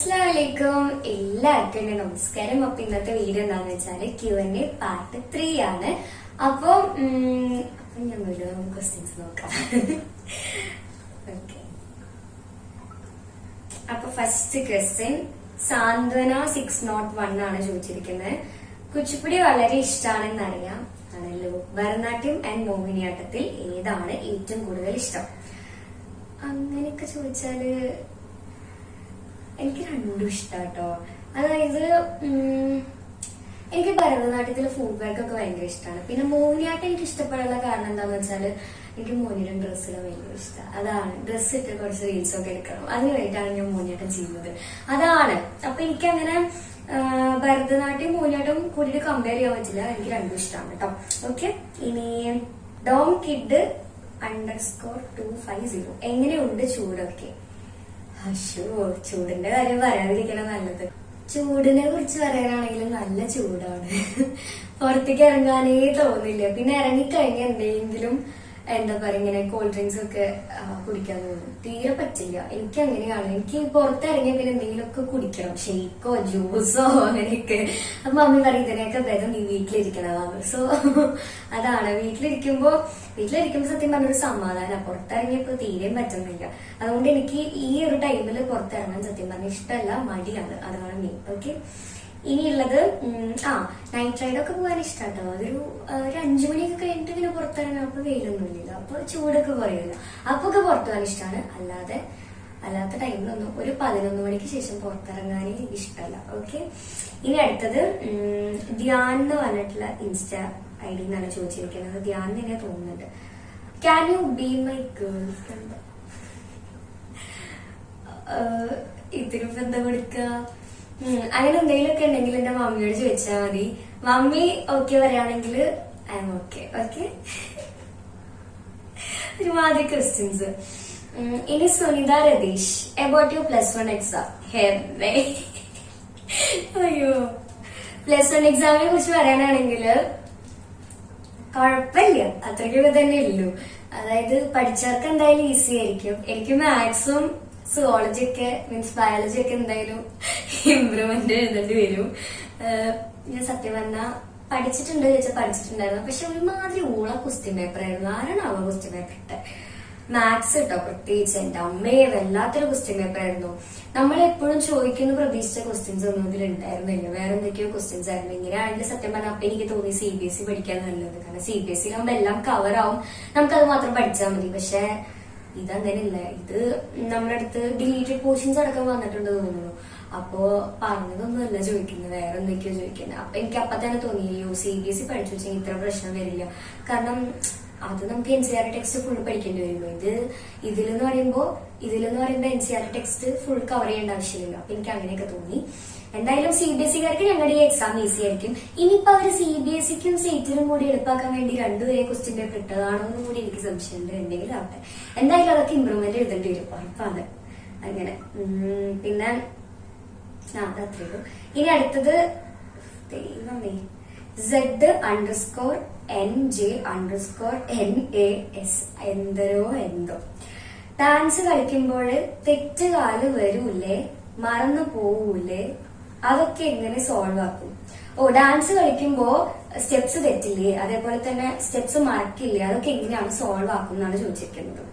അസ്സലാമലൈക്കും എല്ലാവർക്കും എന്റെ നമസ്കാരം. അപ്പൊ ഇന്നത്തെ വീഡിയോ എന്താന്ന് വെച്ചാല് Q&A പാർട്ട് 3 ആണ്. അപ്പൊ ഞാൻ ക്വസ്റ്റ്യൻസ് നോക്കാം. ഓക്കെ, അപ്പൊ ഫസ്റ്റ് ക്വസ്റ്റ്യൻ സാന്ത്വന 601 ആണ് ചോദിച്ചിരിക്കുന്നത്. കുച്ചിപ്പുടി വളരെ ഇഷ്ടമാണെന്നറിയാം ആണല്ലോ. ഭരതനാട്യം ആൻഡ് മോഹിനിയാട്ടത്തിൽ ഏതാണ് ഏറ്റവും കൂടുതൽ ഇഷ്ടം? അങ്ങനെയൊക്കെ ചോദിച്ചാല് എനിക്ക് രണ്ടും ഇഷ്ടാട്ടോ. അതായത് എനിക്ക് ഭരതനാട്യത്തിലെ ഫുഡ് ബാക്ക് ഒക്കെ ഭയങ്കര ഇഷ്ടമാണ്. പിന്നെ മോഹിനിയാട്ടം എനിക്ക് ഇഷ്ടപ്പെടാനുള്ള കാരണം എന്താന്ന് വെച്ചാല് എനിക്ക് മോഹിനിയുടെ ഡ്രസ്സിൽ ഭയങ്കര ഇഷ്ടമാണ്. അതാണ്, ഡ്രസ്സ് ഇട്ട് കുറച്ച് റീൽസ് ഒക്കെ എടുക്കണം, അതിന് വേണ്ടിയിട്ടാണ് ഞാൻ മോഹിനിയാട്ടം ചെയ്യുന്നത്. അതാണ്. അപ്പൊ എനിക്കങ്ങനെ ഭരതനാട്യം മോഹിനിയാട്ടം കൂടിയിട്ട് കമ്പയർ ചെയ്യാൻ പറ്റില്ല. എനിക്ക് രണ്ടും ഇഷ്ടമാണ് കേട്ടോ. ഓക്കെ, ഇനി ഡോം കിഡ് _250 എങ്ങനെയുണ്ട് ചൂടൊക്കെ? അശോ, ചൂടിന്റെ കാര്യം പറയാതിരിക്കണം നല്ലത്. ചൂടിനെ കുറിച്ച് പറയാനാണെങ്കിൽ നല്ല ചൂടാണ്. പുറത്തേക്ക് ഇറങ്ങാനേ തോന്നില്ല. പിന്നെ ഇറങ്ങിക്കഴിഞ്ഞാൽ എന്തെങ്കിലും എന്താ പറയാ ഇങ്ങനെ കോൾഡ് ഡ്രിങ്ക്സ് ഒക്കെ കുടിക്കാൻ തോന്നും. തീരെ പറ്റില്ല. എനിക്ക് അങ്ങനെയാണ്. എനിക്ക് പുറത്തിറങ്ങിയ പിന്നെ എന്തെങ്കിലുമൊക്കെ കുടിക്കണം, ഷെയ്ക്കോ ജ്യൂസോ അങ്ങനെയൊക്കെ. അപ്പൊ മമ്മി പറയും ഇതിനെയൊക്കെ ഭേദം നീ വീട്ടിലിരിക്കണതാണ്. സോ അതാണ്, വീട്ടിലിരിക്കുമ്പോ സത്യം പറഞ്ഞൊരു സമാധാനം. പുറത്തിറങ്ങിയപ്പോ തീരെയും പറ്റുന്നില്ല. അതുകൊണ്ട് എനിക്ക് ഈ ഒരു ടൈമില് പുറത്തിറങ്ങാൻ സത്യം പറഞ്ഞ ഇഷ്ടമല്ല, മടിയാണ്. അതാണ് മെയിൻ. ഓക്കെ, ഇനിയുള്ളത് നൈറ്റ് റൈഡ് ഒക്കെ പോകാൻ ഇഷ്ടാട്ടോ. അതൊരു 5 മണിയൊക്കെ കഴിഞ്ഞിട്ട് ഇങ്ങനെ പുറത്തിറങ്ങാം. അപ്പൊ വെയിലൊന്നും ഇല്ല, അപ്പൊ ചൂടൊക്കെ കുറയില്ല. അപ്പൊ ഒക്കെ പുറത്തു പോകാൻ ഇഷ്ടമാണ്. അല്ലാത്ത ടൈമിലൊന്നും ഒരു 11 മണിക്ക് ശേഷം പുറത്തിറങ്ങാനേ ഇഷ്ടമല്ല. ഓക്കെ, ഇനി അടുത്തത് ധ്യാൻ എന്ന് പറഞ്ഞിട്ടുള്ള ഇൻസ്റ്റാ ID എന്നാണ് ചോദിച്ചിരിക്കുന്നത്. ധ്യാൻ തന്നെ തോന്നുന്നുണ്ട്. Can you be my girlfriend? ഇതിനിപ്പോ എന്താ കൊടുക്കുക? അങ്ങനെ എന്തെങ്കിലുമൊക്കെ ഉണ്ടെങ്കിൽ എന്റെ മമ്മിയോട് ചോദിച്ചാൽ മതി. മമ്മി ഓക്കെ പറയുകയാണെങ്കിൽ ഐ എം ഓക്കെ. ഓക്കെ, ഒരുമാതിരി ക്വസ്റ്റ്യൻസ്. ഇനി Sunitha Ratheesh about you +1 exam. അയ്യോ, +1 എക്സാമിനെ കുറിച്ച് പറയാനാണെങ്കിൽ കുഴപ്പമില്ല, അത്രയ്ക്കൊക്കെ തന്നെ ഉള്ളൂ. അതായത് പഠിച്ചവർക്ക് എന്തായാലും ഈസി ആയിരിക്കും. എനിക്ക് മാത്സും സുവോളജി ഒക്കെ മീൻസ് ബയോളജി ഒക്കെ എന്തായാലും ഇംപ്രൂവ്മെന്റ് എഴുതേണ്ടി വരും. ഞാൻ സത്യം പറഞ്ഞാൽ പഠിച്ചിട്ടുണ്ട് ചോദിച്ചാൽ പഠിച്ചിട്ടുണ്ടായിരുന്നു. പക്ഷെ ഒരുമാതിരി ഊള ക്വസ്റ്റ്യൻ പേപ്പർ ആയിരുന്നു. ആരാണ് അവ ക്വസ്റ്റ്യൻ പേപ്പർ ഇട്ട്? മാത്സ് കേട്ടോ, പ്രത്യേകിച്ച് എന്റെ അമ്മയെ വല്ലാത്തൊരു ക്വസ്റ്റ്യൻ പേപ്പർ ആയിരുന്നു. നമ്മളെപ്പോഴും ചോദിക്കുന്ന പ്രതീക്ഷിച്ച ക്വസ്റ്റ്യൻസ് ഒന്നും ഇതിൽ ഉണ്ടായിരുന്നില്ല. വേറെ എന്തൊക്കെയോ ക്വസ്റ്റ്യൻസ് ആയിരുന്നു. ഇങ്ങനെയാണെങ്കിൽ സത്യം പറഞ്ഞാൽ അപ്പൊ എനിക്ക് തോന്നി CBSE പഠിക്കാൻ നല്ലത്. കാരണം CBSE ആകുമ്പോൾ എല്ലാം കവർ ആവും, നമുക്കത് മാത്രം പഠിച്ചാൽ മതി. പക്ഷെ ഇതങ്ങനെയില്ല. ഇത് നമ്മുടെ അടുത്ത് ഡിലീറ്റഡ് പോർഷൻസ് അടക്കം വന്നിട്ടുണ്ട് തോന്നുന്നു. അപ്പോ പറഞ്ഞതൊന്നും അല്ല ചോദിക്കുന്നത്, വേറെ എന്തൊക്കെയോ ചോദിക്കുന്നത്. അപ്പൊ എനിക്ക് അപ്പൊ തന്നെ തോന്നി CBSE പഠിച്ചു വെച്ചാൽ ഇത്ര പ്രശ്നം വരില്ല. കാരണം അത് നമുക്ക് NCERT ടെക്സ്റ്റ് ഫുൾ പഠിക്കേണ്ടി വരുമോ? ഇതിലെന്ന് പറയുമ്പോ NCERT ടെക്സ്റ്റ് ഫുൾ കവർ ചെയ്യേണ്ട ആവശ്യമില്ല. അപ്പൊ എനിക്ക് അങ്ങനെയൊക്കെ തോന്നി. എന്തായാലും CBSE-കാർക്ക് ഞങ്ങളുടെ ഈ എക്സാം ഈസി ആയിരിക്കും. ഇനിയിപ്പോ അവര് CBSE-ക്കും സ്റ്റേറ്റിനും കൂടി എളുപ്പാക്കാൻ വേണ്ടി 2 വരെ ക്വസ്റ്റ്യൻ പേപ്പർ ഇട്ടതാണോ എന്നും കൂടി എനിക്ക് സംശയമുണ്ട്. എന്തെങ്കിലും ആവട്ടെ, എന്തായാലും അതൊക്കെ ഇമ്പ്രൂവ്മെന്റ് എഴുതേണ്ടി വരും, ഉറപ്പാണ്. അങ്ങനെ പിന്നെ അതത്രേ ഉള്ളൂ. ഇനി അടുത്തത് ദൈവമേ Z_NJ_NAS എന്തോ. ഡാൻസ് കളിക്കുമ്പോൾ തെറ്റുകാല് വരൂലേ, മറന്നു പോവൂലേ, അതൊക്കെ എങ്ങനെ സോൾവ് ആക്കും? ഡാൻസ് കളിക്കുമ്പോ സ്റ്റെപ്സ് തെറ്റില്ലേ, അതേപോലെ തന്നെ സ്റ്റെപ്സ് മറക്കില്ലേ, അതൊക്കെ എങ്ങനെയാണ് സോൾവ് ആക്കും എന്നാണ് ചോദിച്ചിരിക്കുന്നത്.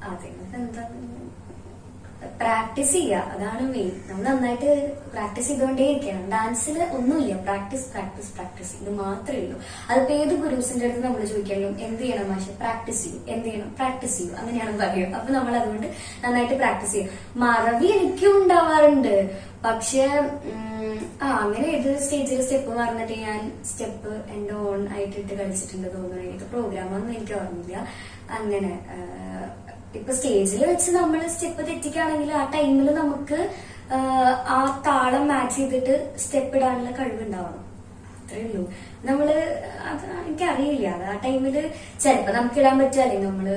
അതിനകത്ത് എന്താ, പ്രാക്ടീസ് ചെയ്യുക, അതാണ് മെയിൻ. നമ്മൾ നന്നായിട്ട് പ്രാക്ടീസ് ചെയ്തുകൊണ്ടേ ഇരിക്കണം. ഡാൻസിൽ ഒന്നുമില്ല, പ്രാക്ടീസ് ഇത് മാത്രമേ ഉള്ളൂ. അതിപ്പോ ഏത് ഗുരുസിന്റെ അടുത്ത് നമ്മൾ ചോദിക്കണം എന്ത് ചെയ്യണം മാഷെ, പ്രാക്ടീസ് ചെയ്യും, എന്ത് ചെയ്യണം, പ്രാക്ടീസ് ചെയ്യും, അങ്ങനെയാണ് പറയുക. അപ്പൊ നമ്മൾ അതുകൊണ്ട് നന്നായിട്ട് പ്രാക്ടീസ് ചെയ്യും. മറവി എനിക്കും ഉണ്ടാവാറുണ്ട്. പക്ഷെ അങ്ങനെ ഏത് സ്റ്റേജിൽ സ്റ്റെപ്പ് പറഞ്ഞിട്ട് ഞാൻ സ്റ്റെപ്പ് എന്റെ ഓൺ ആയിട്ടിട്ട് കളിച്ചിട്ടുണ്ട് തോന്നുന്നു. എനിക്ക് പ്രോഗ്രാമൊന്നും എനിക്ക് ഓർമ്മയില്ല. അങ്ങനെ ഇപ്പൊ സ്റ്റേജിൽ വെച്ച് നമ്മൾ സ്റ്റെപ്പ് തെറ്റിക്കുകയാണെങ്കിൽ ആ ടൈമിൽ നമുക്ക് ആ താളം മാച്ച് ചെയ്തിട്ട് സ്റ്റെപ്പ് ഇടാനുള്ള കഴിവുണ്ടാവണം. അത്രേ ഉള്ളൂ. നമ്മള് അത് എനിക്കറിയില്ല. അത് ആ ടൈമില് ചിലപ്പോ നമുക്ക് ഇടാൻ പറ്റുക, അല്ലെങ്കിൽ നമ്മള്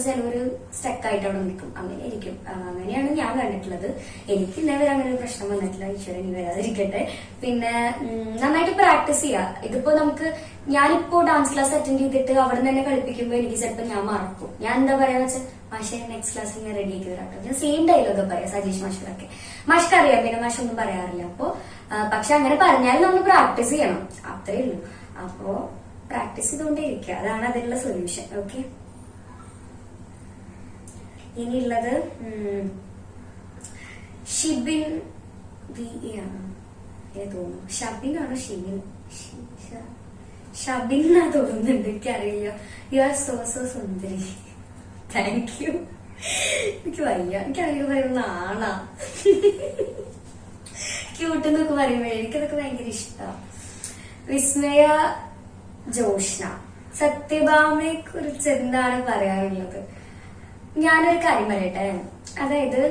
ചിലവര് സ്റ്റക്കായിട്ട് അവിടെ നിൽക്കും. അങ്ങനെ ഇരിക്കും. അങ്ങനെയാണ് ഞാൻ കണ്ടിട്ടുള്ളത്. എനിക്ക് ഇന്നേ അങ്ങനെ ഒരു പ്രശ്നം വന്നിട്ടില്ല. ഈശ്വരൻ ഇനി വരാതിരിക്കട്ടെ. പിന്നെ നന്നായിട്ട് പ്രാക്ടീസ് ചെയ്യുക. ഇതിപ്പോ ഞാനിപ്പോ ഡാൻസ് ക്ലാസ് അറ്റൻഡ് ചെയ്തിട്ട് അവിടെ നിന്ന് തന്നെ കളിപ്പിക്കുമ്പോ എനിക്ക് ചിലപ്പോ ഞാൻ മറക്കും. ഞാൻ എന്താ പറയാന്ന് വെച്ചാൽ മാഷെ നെക്സ്റ്റ് ക്ലാസ്സിൽ ഞാൻ റെഡി ആക്കി തരാട്ടോ. ഞാൻ സെയിം ഡയലോഗ് പറയാം സജീഷ് മാഷിനൊക്കെ. മാഷ്ക്ക് അറിയാം, പിന്നെ മാഷ് ഒന്നും പറയാറില്ല. അപ്പൊ പക്ഷെ അങ്ങനെ പറഞ്ഞാൽ നമ്മൾ പ്രാക്ടീസ് ചെയ്യണം, അത്രേ ഉള്ളൂ. അപ്പോ പ്രാക്ടീസ് ചെയ്തുകൊണ്ടേ ഇരിക്കുക, അതാണ് അതിനുള്ള സൊല്യൂഷൻ. ഓക്കെ, ഇനിയുള്ളത് ഷിബിൻ ആണ് തോന്നുന്നു. ഷബിനാണോ ഷിബിൻ? ഷബിൻ എന്നാ തോന്നുന്നുണ്ട്, എനിക്കറിയില്ല. You are so Sundari, thank you. എനിക്ക് വയ്യ, എനിക്ക് അങ്ങനെ പറയുന്ന ആണാ ക്യൂട്ട് എന്നൊക്കെ പറയുമ്പോഴേ എനിക്കതൊക്കെ ഭയങ്കര ഇഷ്ടമാണ്. വിസ്മയ ജോഷ്ന, സത്യഭാമയെ കുറിച്ച് എന്താണ് പറയാനുള്ളത്? ഞാനൊരു കാര്യം പറയട്ടെ. അതായത്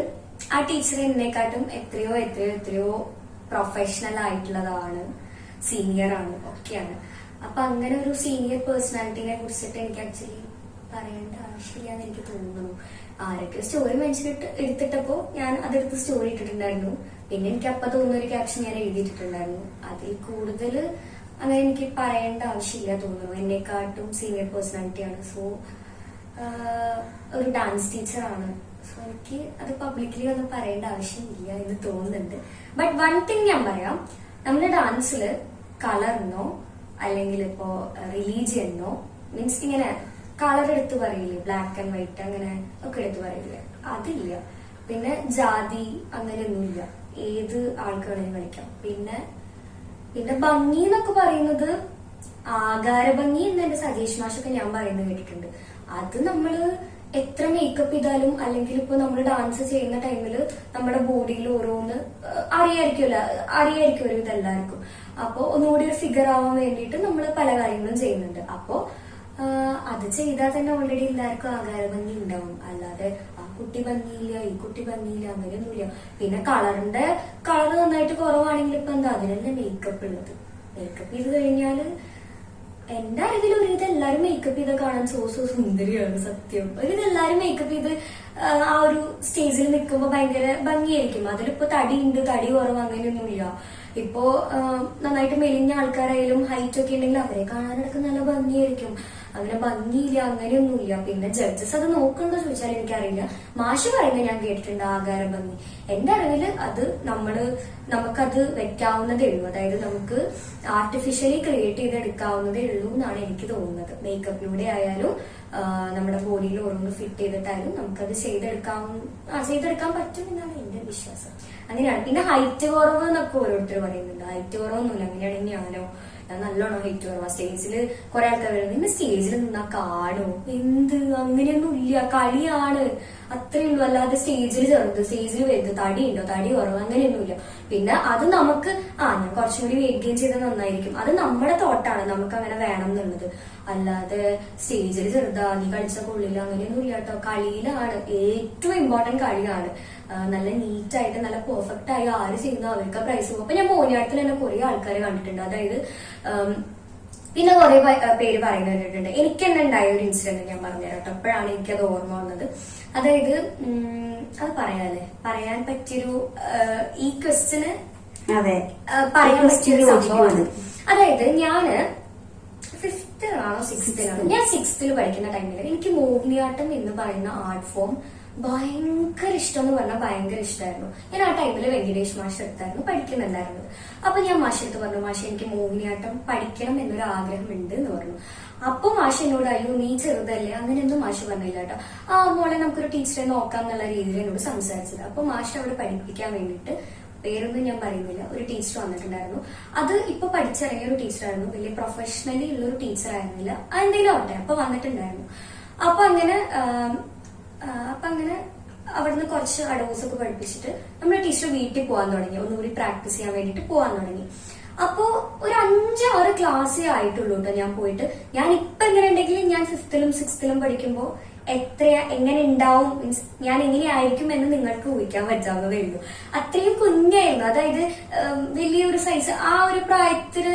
ആ ടീച്ചർ എന്നെക്കാട്ടും എത്രയോ പ്രൊഫഷണൽ ആയിട്ടുള്ളതാണ്, സീനിയർ ആണ്, ഒക്കെയാണ്. അപ്പൊ അങ്ങനെ ഒരു സീനിയർ പേഴ്സണാലിറ്റിനെ കുറിച്ചിട്ട് എനിക്ക് ആക്ച്വലി പറയേണ്ട ആവശ്യമില്ലാന്ന് എനിക്ക് തോന്നുന്നു. ആരൊക്കെ സ്റ്റോറി മെൻഷൻ എടുത്തിട്ടപ്പോ ഞാൻ അതെടുത്ത് സ്റ്റോറി ഇട്ടിട്ടുണ്ടായിരുന്നു. പിന്നെ എനിക്ക് അപ്പൊ തോന്നുന്ന ഒരു ക്യാപ്ഷൻ ഞാൻ എഴുതിയിട്ടുണ്ടായിരുന്നു. അതിൽ കൂടുതൽ അങ്ങനെ എനിക്ക് പറയേണ്ട ആവശ്യമില്ല തോന്നുന്നു. എന്നെക്കാട്ടും സീനിയർ പേഴ്സണാലിറ്റിയാണ്. സോ ഒരു ഡാൻസ് ടീച്ചറാണ്. സോ എനിക്ക് അത് പബ്ലിക്കലി ഒന്നും പറയേണ്ട ആവശ്യമില്ല എന്ന് തോന്നുന്നുണ്ട്. ബട്ട് വൺ തിങ് ഞാൻ പറയാം, നമ്മുടെ ഡാൻസില് കളറിനോ അല്ലെങ്കിൽ ഇപ്പോ റിലീജിയനോ മീൻസ് ഇങ്ങനെ കളർ എടുത്ത് പറയില്ലേ, ബ്ലാക്ക് ആൻഡ് വൈറ്റ് അങ്ങനെ ഒക്കെ എടുത്ത് പറയില്ലേ, അതില്ല. പിന്നെ ജാതി അങ്ങനെയൊന്നുമില്ല, ഏത് ആൾക്കാണെങ്കിലും കളിക്കാം. പിന്നെ ഭംഗി എന്നൊക്കെ പറയുന്നത് ആകാര ഭംഗി എന്ന് എന്റെ സജീഷ് മാഷൊക്കെ ഞാൻ പറയുന്നത് കേട്ടിട്ടുണ്ട്. അത് നമ്മള് എത്ര മേക്കപ്പ് ചെയ്താലും അല്ലെങ്കിൽ ഇപ്പൊ നമ്മൾ ഡാൻസ് ചെയ്യുന്ന ടൈമില് നമ്മുടെ ബോഡിയിൽ ഓരോന്ന് അറിയായിരിക്കുമല്ലോ ഇതെല്ലാവർക്കും. അപ്പൊ ഒന്നുകൂടി ഒരു ഫിഗർ ആവാൻ വേണ്ടിയിട്ട് നമ്മൾ പല കാര്യങ്ങളും ചെയ്യുന്നുണ്ട്. അപ്പോ അത് ചെയ്താൽ തന്നെ ഓൾറെഡി എല്ലാവർക്കും ആകാര ഭംഗി ഉണ്ടാവും. അല്ലാതെ ആ കുട്ടി ഭംഗിയില്ല, ഈ കുട്ടി ഭംഗിയില്ല, അങ്ങനെയൊന്നുമില്ല. പിന്നെ കളർ നന്നായിട്ട് കുറവാണെങ്കിൽ ഇപ്പൊ എന്താ, അതിനല്ലേ മേക്കപ്പ് ഉള്ളത്. മേക്കപ്പ് ചെയ്ത് കഴിഞ്ഞാല് എന്റെ അറിവിൽ ഒരുവിധം എല്ലാരും മേക്കപ്പ് ചെയ്ത് കാണാൻ സോ സുന്ദരിയാണ്. സത്യം, ഒരുവിധം എല്ലാരും മേക്കപ്പ് ചെയ്ത് ആ ഒരു സ്റ്റേജിൽ നിൽക്കുമ്പോ ഭയങ്കര ഭംഗിയായിരിക്കും. അതിലിപ്പോ തടിയുണ്ട്, തടി കുറവ് അങ്ങനെയൊന്നുമില്ല. ഇപ്പോ നന്നായിട്ട് മെലിഞ്ഞ ആൾക്കാരായാലും ഹൈറ്റ് ഒക്കെ ഉണ്ടെങ്കിൽ അവരെ കാണാനൊക്കെ നല്ല ഭംഗിയായിരിക്കും. അങ്ങനെ ഭംഗിയില്ല അങ്ങനെയൊന്നുമില്ല. പിന്നെ ജഡ്ജസ് അത് നോക്കണ്ടോ ചോദിച്ചാൽ എനിക്കറിയില്ല. മാഷ് പറയുന്നത് ഞാൻ കേട്ടിട്ടുണ്ട് ആകാര ഭംഗി. എന്റെ അറിവില് അത് നമുക്കത് വെക്കാവുന്നതേ ഉള്ളൂ. അതായത് നമുക്ക് ആർട്ടിഫിഷ്യലി ക്രിയേറ്റ് ചെയ്തെടുക്കാവുന്നതേ ഉള്ളൂ എന്നാണ് എനിക്ക് തോന്നുന്നത്. മേക്കപ്പിലൂടെ ആയാലും നമ്മുടെ ബോഡിയിൽ ഓരോന്ന് ഫിറ്റ് ചെയ്തിട്ടായാലും നമുക്കത് ചെയ്തെടുക്കാൻ പറ്റും എന്നാണ് എന്റെ വിശ്വാസം. അങ്ങനെയാണ്. പിന്നെ ഹൈറ്റ് കുറവ് എന്നൊക്കെ ഓരോരുത്തർ പറയുന്നുണ്ട്. ഹൈറ്റ് കുറവൊന്നുമില്ല. അങ്ങനെയാണെങ്കിൽ ഞാൻ നല്ലോണം ഹൈറ്റ് കുറവാ. സ്റ്റേജിൽ കുറെ ആൾക്കാർ വരുന്നത് ഇന്ന് സ്റ്റേജിൽ നിന്നാ കാണോ, എന്ത് അങ്ങനെയൊന്നും ഇല്ല, കളിയാണ്, അത്രേ ഉള്ളൂ. അല്ലാതെ സ്റ്റേജിൽ ചെറുത്, സ്റ്റേജിൽ വലുത്, തടി ഉണ്ടോ, തടി കുറവ് അങ്ങനെയൊന്നുമില്ല. പിന്നെ അത് നമുക്ക് ഞാൻ കുറച്ചും കൂടി വെയിറ്റ് ഗെയിൻ ചെയ്താൽ നന്നായിരിക്കും. അത് നമ്മുടെ തോട്ടാണ്, നമുക്ക് അങ്ങനെ വേണം എന്നുള്ളത്. അല്ലാതെ സ്റ്റേജിൽ ചെറുതാ, നീ കളിച്ച കൊള്ളില്ല അങ്ങനെയൊന്നും ഇല്ല കേട്ടോ. കളിയിലാണ് ഏറ്റവും ഇമ്പോർട്ടന്റ്, കളിയാണ്. നല്ല നീറ്റായിട്ട് നല്ല പെർഫെക്റ്റ് ആയി ആര് ചെയ്യുന്ന അവർക്ക് പ്രൈസ് പോകും. അപ്പൊ ഞാൻ മോനിയാട്ടത്തിൽ തന്നെ കുറെ ആൾക്കാരെ കണ്ടിട്ടുണ്ട്. അതായത് പിന്നെ കുറെ പേര് പറയുന്നത് കേട്ടിട്ടുണ്ട്. എനിക്ക് തന്നെ ഉണ്ടായ ഒരു ഇൻസിഡന്റ് ഞാൻ പറഞ്ഞുതരാം കേട്ടോ. അപ്പോഴാണ് എനിക്കത് ഓർമ്മ വന്നത്. അതായത് അത് പറയാൻ പറ്റിയൊരു ഈ ക്വസ്റ്റ്യന് പറയാൻ പറ്റിയൊരു സംഭവമാണ്. അതായത് ഞാന് 5th ആണോ 6th ഞാൻ 6th പഠിക്കുന്ന ടൈമില് എനിക്ക് മോഹിനിയാട്ടം എന്ന് പറയുന്ന ആർട്ട് ഫോം ഭയങ്കര ഇഷ്ടം എന്ന് പറഞ്ഞാൽ ഭയങ്കര ഇഷ്ടമായിരുന്നു. ഞാൻ ആ ടൈമില് വെങ്കടേഷ് മാഷ് എടുത്തായിരുന്നു പഠിക്കുന്നുണ്ടായിരുന്നത്. അപ്പൊ ഞാൻ മാഷ് എടുത്ത് പറഞ്ഞു, മാഷ് എനിക്ക് മോഹിനിയാട്ടം പഠിക്കണം എന്നൊരു ആഗ്രഹമുണ്ട് എന്ന് പറഞ്ഞു. അപ്പൊ മാഷ് എന്നോട് അയ്യോ നീ ചെറുതല്ലേ അങ്ങനെയൊന്നും മാഷ് പറഞ്ഞില്ല കേട്ടോ. മോളെ നമുക്കൊരു ടീച്ചറെ നോക്കാം എന്നുള്ള രീതിയിൽ എന്നോട് സംസാരിച്ചത്. അപ്പൊ മാഷ് അവിടെ പഠിപ്പിക്കാൻ വേണ്ടിയിട്ട്, പേരൊന്നും ഞാൻ പറയുന്നില്ല, ഒരു ടീച്ചർ വന്നിട്ടുണ്ടായിരുന്നു. അത് ഇപ്പൊ പഠിച്ചിറങ്ങിയ ഒരു ടീച്ചറായിരുന്നു, വലിയ പ്രൊഫഷണലി ഉള്ള ഒരു ടീച്ചർ ആയിരുന്നില്ല, എന്തെങ്കിലും ആവട്ടെ. അപ്പൊ വന്നിട്ടുണ്ടായിരുന്നു. അപ്പൊ അങ്ങനെ അവിടുന്ന് കുറച്ച് അഡോസ് ഒക്കെ പഠിപ്പിച്ചിട്ട് നമ്മുടെ ടീച്ചർ വീട്ടിൽ പോകാൻ തുടങ്ങി, ഒന്നുകൂടി പ്രാക്ടീസ് ചെയ്യാൻ വേണ്ടിട്ട് പോകാൻ തുടങ്ങി. അപ്പോ ഒരു 5-6 ക്ലാസ്സേ ആയിട്ടുള്ളൂ കേട്ടോ ഞാൻ പോയിട്ട്. ഞാൻ ഇപ്പൊ എങ്ങനെ ഉണ്ടെങ്കിലും ഞാൻ 5th 6th പഠിക്കുമ്പോ എങ്ങനെ ഉണ്ടാവും, മീൻസ് ഞാൻ എങ്ങനെയായിരിക്കും എന്ന് നിങ്ങൾക്ക് ഊഹിക്കാൻ പറ്റാവുന്നതേ ഉള്ളൂ. അത്രയും കുഞ്ഞായിരുന്നു. അതായത് വലിയൊരു സൈസ് ആ ഒരു പ്രായത്തില്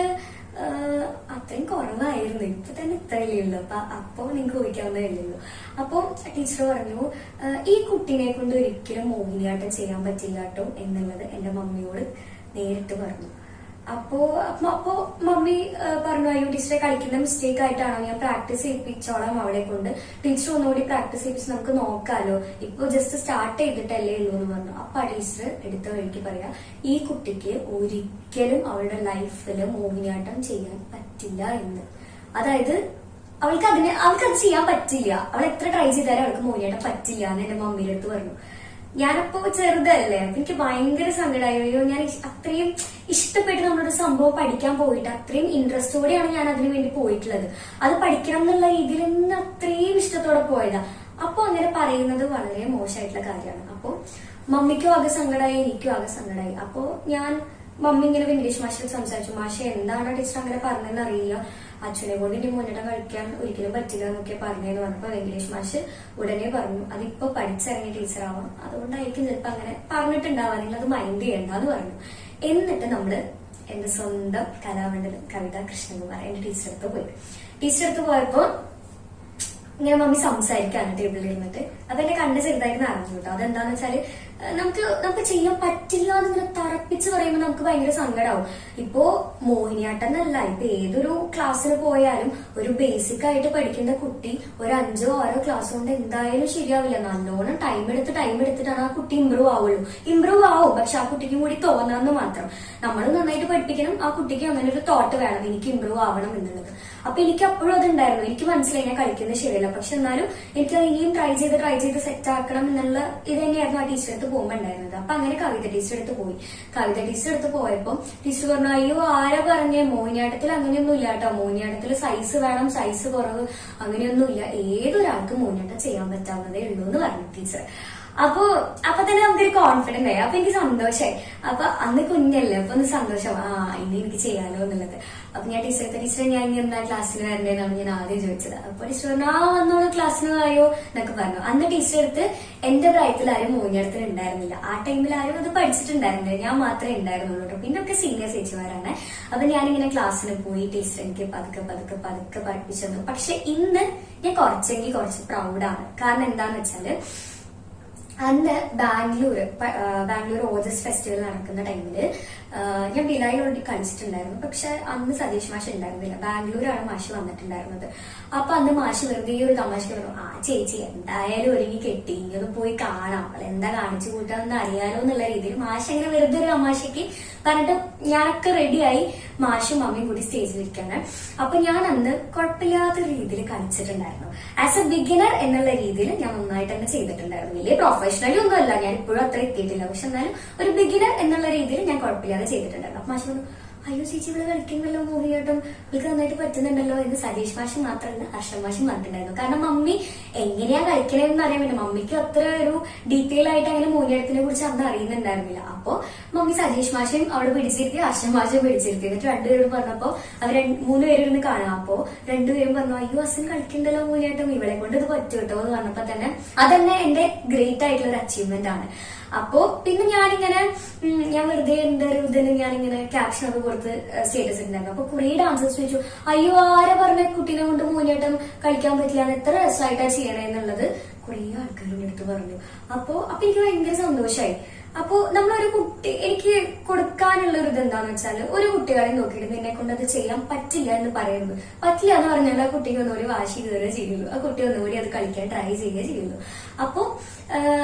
അത്രയും കുറവായിരുന്നു. ഇപ്പൊ തന്നെ ഇത്രയല്ലേ ഉള്ളൂ. അപ്പൊ നിങ്ങൾക്ക് ഊഹിക്കാവുന്നതേ ഉള്ളൂ. അപ്പൊ ടീച്ചർ പറഞ്ഞു, ഈ കുട്ടീനെ കൊണ്ട് ഒരിക്കലും മോഹിനിയാട്ടം ചെയ്യാൻ പറ്റില്ല കേട്ടോ എന്നുള്ളത് എന്റെ മമ്മിയോട് നേരിട്ട് പറഞ്ഞു. അപ്പോ അപ്പോ മമ്മി പറഞ്ഞു, അയ്യോ ടീച്ചറെ കളിക്കുന്ന മിസ്റ്റേക്ക് ആയിട്ടാണോ, ഞാൻ പ്രാക്ടീസ് ചെയ്യിപ്പിച്ചോളാം അവളെ കൊണ്ട്, ടീച്ചർ ഒന്നുകൂടി പ്രാക്ടീസ് ചെയ്യിപ്പിച്ച് നമുക്ക് നോക്കാലോ, ഇപ്പൊ ജസ്റ്റ് സ്റ്റാർട്ട് ചെയ്തിട്ടല്ലേ ഉള്ളൂ എന്ന് പറഞ്ഞു. അപ്പൊ ആ ടീച്ചർ എടുത്ത വഴിക്ക് പറയാ, ഈ കുട്ടിക്ക് ഒരിക്കലും അവളുടെ ലൈഫിൽ മോഹിനിയാട്ടം ചെയ്യാൻ പറ്റില്ല എന്ന്. അതായത് അവൾക്കത് ചെയ്യാൻ പറ്റില്ല, അവൾ എത്ര ട്രൈ ചെയ്താലും അവൾക്ക് മോഹിനിയാട്ടം പറ്റില്ല എന്ന് എന്റെ മമ്മിയുടെ അടുത്ത് പറഞ്ഞു. ഞാനപ്പോ ചെറുതല്ലേ, അപ്പൊ എനിക്ക് ഭയങ്കര സങ്കടമായി. അയ്യോ, ഞാൻ അത്രയും ഇഷ്ടപ്പെട്ട് നമ്മളൊരു സംഭവം പഠിക്കാൻ പോയിട്ട് അത്രയും ഇൻട്രസ്റ്റോടെയാണ് ഞാൻ അതിനു വേണ്ടി പോയിട്ടുള്ളത്. അത് പഠിക്കണം എന്നുള്ള രീതിയിൽ നിന്ന് അത്രയും ഇഷ്ടത്തോടെ പോയതാ. അപ്പൊ അങ്ങനെ പറയുന്നത് വളരെ മോശമായിട്ടുള്ള കാര്യമാണ്. അപ്പൊ മമ്മിക്കും ആകെ സങ്കടമായി, എനിക്കും ആകെ സങ്കടമായി. അപ്പൊ മമ്മി ഇങ്ങനെ വെങ്കടേഷ് മാഷിൽ സംസാരിച്ചു, മാഷെ എന്താണ് ടീച്ചർ അങ്ങനെ പറഞ്ഞതെന്ന് അറിയില്ല, അച്ഛനെ കൊണ്ട് ഇനി മോനിയാട്ടം കളിക്കാൻ ഒരിക്കലും പറ്റില്ല എന്നൊക്കെ പറഞ്ഞെന്ന് പറഞ്ഞപ്പോ വെങ്കടേഷ് മാഷ് ഉടനെ പറഞ്ഞു, അതിപ്പോ പഠിച്ചിറങ്ങിയ ടീച്ചറാവാം, അതുകൊണ്ടായിരിക്കും ചിലപ്പോ അങ്ങനെ പറഞ്ഞിട്ടുണ്ടാവാം, നിങ്ങൾ അത് മൈൻഡ് ചെയ്യണ്ടെന്ന് പറഞ്ഞു. എന്നിട്ട് നമ്മള് എന്റെ സ്വന്തം കലാമണ്ഡലം കവിത കൃഷ്ണകുമാർ എന്റെ ടീച്ചർ അടുത്ത് പോയി. ടീച്ചർ അടുത്ത് പോയപ്പോ ഇങ്ങനെ മമ്മി സംസാരിക്കാണ് ടേബിളിൽ ഇരുന്നിട്ട്. അപ്പൊ എന്റെ കണ്ണ് ചെറുതായിട്ട് നിറഞ്ഞു കേട്ടോ. അതെന്താന്ന് വെച്ചാല് നമുക്ക് ചെയ്യാൻ പറ്റില്ല എന്നിങ്ങനെ തറപ്പിച്ച് പറയുമ്പോൾ നമുക്ക് ഭയങ്കര സങ്കടമാവും. ഇപ്പോ മോഹിനിയാട്ടം എന്നല്ല, ഇപ്പൊ ഏതൊരു ക്ലാസ്സിന് പോയാലും ഒരു ബേസിക് ആയിട്ട് പഠിക്കുന്ന കുട്ടി ഒരു 5 or 6 ക്ലാസ് കൊണ്ട് എന്തായാലും ശരിയാവില്ല. നല്ലോണം ടൈം എടുത്തിട്ടാണ് ആ കുട്ടി ഇമ്പ്രൂവ് ആവുള്ളൂ. ഇമ്പ്രൂവ് ആവും, പക്ഷെ ആ കുട്ടിക്കും കൂടി തോന്നാന്ന് മാത്രം. നമ്മൾ നന്നായിട്ട് പഠിപ്പിക്കണം, ആ കുട്ടിക്ക് അങ്ങനെ ഒരു തോട്ട് വേണം, എനിക്ക് ഇമ്പ്രൂവ് ആവണം എന്നുള്ളത്. അപ്പൊ എനിക്ക് അപ്പോഴും അതുണ്ടായിരുന്നു. എനിക്ക് മനസ്സിലായി ഞാൻ കളിക്കുന്നത് ശരിയല്ല, പക്ഷെ എന്നാലും എനിക്ക് ഇനിയും ട്രൈ ചെയ്ത് സെറ്റ് ആക്കണം എന്നുള്ള ഇത് തന്നെയായിരുന്നു ആ ടീച്ചർ അടുത്ത് പോകുമ്പോ ഉണ്ടായിരുന്നത്. അപ്പൊ അങ്ങനെ കവിത ടീച്ചർ അടുത്ത് പോയി. കവിത ടീച്ചർ അടുത്ത് പോയപ്പോ ടീച്ചർ പറഞ്ഞു, അയ്യോ ആരാ പറഞ്ഞേ, മോഹിനിയാട്ടത്തിൽ അങ്ങനെയൊന്നും ഇല്ല കേട്ടോ, മോഹിനിയാട്ടത്തിൽ സൈസ് വേണം, സൈസ് കുറവ് അങ്ങനെയൊന്നുമില്ല, ഏതൊരാൾക്ക് മോഹിനിയാട്ടം ചെയ്യാൻ പറ്റാവുന്നതേ ഉള്ളൂ എന്ന് പറഞ്ഞു ടീച്ചർ. അപ്പൊ തന്നെ നമുക്കൊരു കോൺഫിഡന്റ് ആയി. അപ്പൊ എനിക്ക് സന്തോഷമായി. അപ്പൊ അന്ന് കുഞ്ഞല്ലേ, അപ്പൊ ഒന്ന് സന്തോഷം, ഇനി എനിക്ക് ചെയ്യാലോ എന്നുള്ളത്. അപ്പൊ ഞാൻ ടീച്ചറെ ഞാൻ ഇനി എന്താ ക്ലാസ്സിന് വരണ്ടേന്നാണ് ഞാൻ ആദ്യം ചോദിച്ചത്. അപ്പൊ ടീച്ചർ പറഞ്ഞു, വന്നോളൂ ക്ലാസ്സിന് വായോ എന്നൊക്കെ പറഞ്ഞു. അന്ന് ടീച്ചർ അടുത്ത് എന്റെ പ്രായത്തിൽ ആരും മോഹിനിയാട്ടത്തിന് ഉണ്ടായിരുന്നില്ല. ആ ടൈമിൽ ആരും അത് പഠിച്ചിട്ടുണ്ടായിരുന്നില്ല, ഞാൻ മാത്രമേ ഉണ്ടായിരുന്നുള്ളൂ കേട്ടോ. പിന്നെ ഒക്കെ സീനിയർ ചേച്ചിമാരാണ്. അപ്പൊ ഞാനിങ്ങനെ ക്ലാസ്സിന് പോയി, ടീച്ചർ എനിക്ക് പതുക്കെ പഠിപ്പിച്ചു തന്നു. പക്ഷെ ഇന്ന് ഞാൻ കുറച്ച് പ്രൗഡാണ്. കാരണം എന്താന്ന് വെച്ചാല് അന്ന് ബാംഗ്ലൂർ ഓജസ് ഫെസ്റ്റിവൽ നടക്കുന്ന ടൈമില് ഞാൻ ബിലായിൽ ഓൾറെഡി കളിച്ചിട്ടുണ്ടായിരുന്നു. പക്ഷെ അന്ന് സതീഷ് മാഷ് ഉണ്ടായിരുന്നില്ല, ബാംഗ്ലൂരാണ് മാഷ് വന്നിട്ടുണ്ടായിരുന്നത്. അപ്പൊ അന്ന് മാഷ് വെറുതെ ഒരു തമാശ പറഞ്ഞു, ചേച്ചി എന്തായാലും ഒരുങ്ങി കെട്ടി, ഇങ്ങനെ പോയി കാണാം, അവൾ എന്താ കാണിച്ചു കൂട്ടാന്ന് അറിയാലോ എന്നുള്ള രീതിയിൽ മാഷ് അങ്ങനെ വെറുതെ ഒരു തമാശക്ക് പറഞ്ഞിട്ട് ഞാനൊക്കെ റെഡിയായി. മാഷും മമ്മിയും കൂടി സ്റ്റേജിലിരിക്കാണ്. അപ്പൊ ഞാൻ അന്ന് കുഴപ്പമില്ലാത്ത രീതിയിൽ കളിച്ചിട്ടുണ്ടായിരുന്നു. ആസ് എ ബിഗിനർ എന്നുള്ള രീതിയിൽ ഞാൻ നന്നായിട്ട് തന്നെ ചെയ്തിട്ടുണ്ടായിരുന്നു. വലിയ പ്രൊഫഷണലി ഒന്നും അല്ല, ഞാൻ ഇപ്പോഴും അത്ര എത്തിയിട്ടില്ല, പക്ഷെ എന്നാലും ഒരു ബിഗിനർ എന്നുള്ള രീതിയിൽ ഞാൻ കുഴപ്പമില്ലാതെ ചെയ്തിട്ടുണ്ടായിരുന്നു. അപ്പൊ മാഷ് പറഞ്ഞു, അയ്യോ ചേച്ചി ഇവിടെ കളിക്കുന്നല്ലോ മോഹിനിയാട്ടം, ഇവൾക്ക് നന്നായിട്ട് പറ്റുന്നുണ്ടല്ലോ എന്ന് സതീഷ് മാഷ് മാത്രമല്ല ഹർഷൻ മാഷും പറഞ്ഞിട്ടുണ്ടായിരുന്നു. കാരണം മമ്മി എങ്ങനെയാ കളിക്കണേന്ന് അറിയാൻ വേണ്ടി, മമ്മിക്ക് അത്ര ഒരു ഡീറ്റെയിൽ ആയിട്ട് അങ്ങനെ മോഹിനിയാട്ടത്തിനെ കുറിച്ച് അന്ന് അറിയുന്നുണ്ടായിരുന്നില്ല. അപ്പൊ മമ്മി സതീഷ് മാഷയും അവിടെ പിടിച്ചിരുത്തി, ഹർഷൻ മാഷയും പിടിച്ചിരുത്തി. എന്നിട്ട് രണ്ടുപേരും പറഞ്ഞപ്പോ അവർ 3 പേരും ഇരുന്ന് കാണാം. അപ്പോ രണ്ടുപേരും പറഞ്ഞു, അയ്യോ ഹസൻ കളിക്കണ്ടല്ലോ മോഹിനിയാട്ടം, ഇവളെ കൊണ്ട് ഇത് പറ്റും കേട്ടോ എന്ന് പറഞ്ഞപ്പോ തന്നെ അതന്നെ എന്റെ ഗ്രേറ്റ് ആയിട്ടുള്ള ഒരു അച്ചീവ്മെന്റ് ആണ്. അപ്പോ പിന്നെ ഞാൻ വെറുതെ എന്റെ ഒരു ഇതിന് ഞാനിങ്ങനെ ക്യാപ്ഷൻ ഒക്കെ കൊടുത്ത് സ്റ്റേറ്റസ് ഇട്ടുണ്ടായിരുന്നു. അപ്പൊ കുറെ ഡാൻസേഴ്സ് ചോദിച്ചു, അയ്യോ ആരാ പറഞ്ഞ കുട്ടീനെ കൊണ്ട് മോഹിനിയാട്ടം കളിക്കാൻ പറ്റില്ല, എത്ര രസമായിട്ടാ ചെയ്യണേ എന്നുള്ളത് കുറെ ആൾക്കാരുടെ അടുത്ത് പറഞ്ഞു. അപ്പൊ എനിക്ക് ഭയങ്കര സന്തോഷമായി. അപ്പോ നമ്മളൊരു കുട്ടി, എനിക്ക് കൊടുക്കാനുള്ള ഒരു ഇത് എന്താന്ന് വെച്ചാൽ, ഒരു കുട്ടികളെ നോക്കിയിട്ട് നിന്നെ കൊണ്ട് അത് ചെയ്യാൻ പറ്റില്ല എന്ന് പറയുന്നത്, പറ്റില്ല എന്ന് പറഞ്ഞാൽ ആ കുട്ടിക്ക് ഒന്നുകൂടി വാശി കയറുക ചെയ്യുള്ളൂ, ആ കുട്ടി ഒന്നുകൂടി അത് കളിക്കാൻ ട്രൈ ചെയ്യുക ചെയ്യുള്ളൂ. അപ്പോ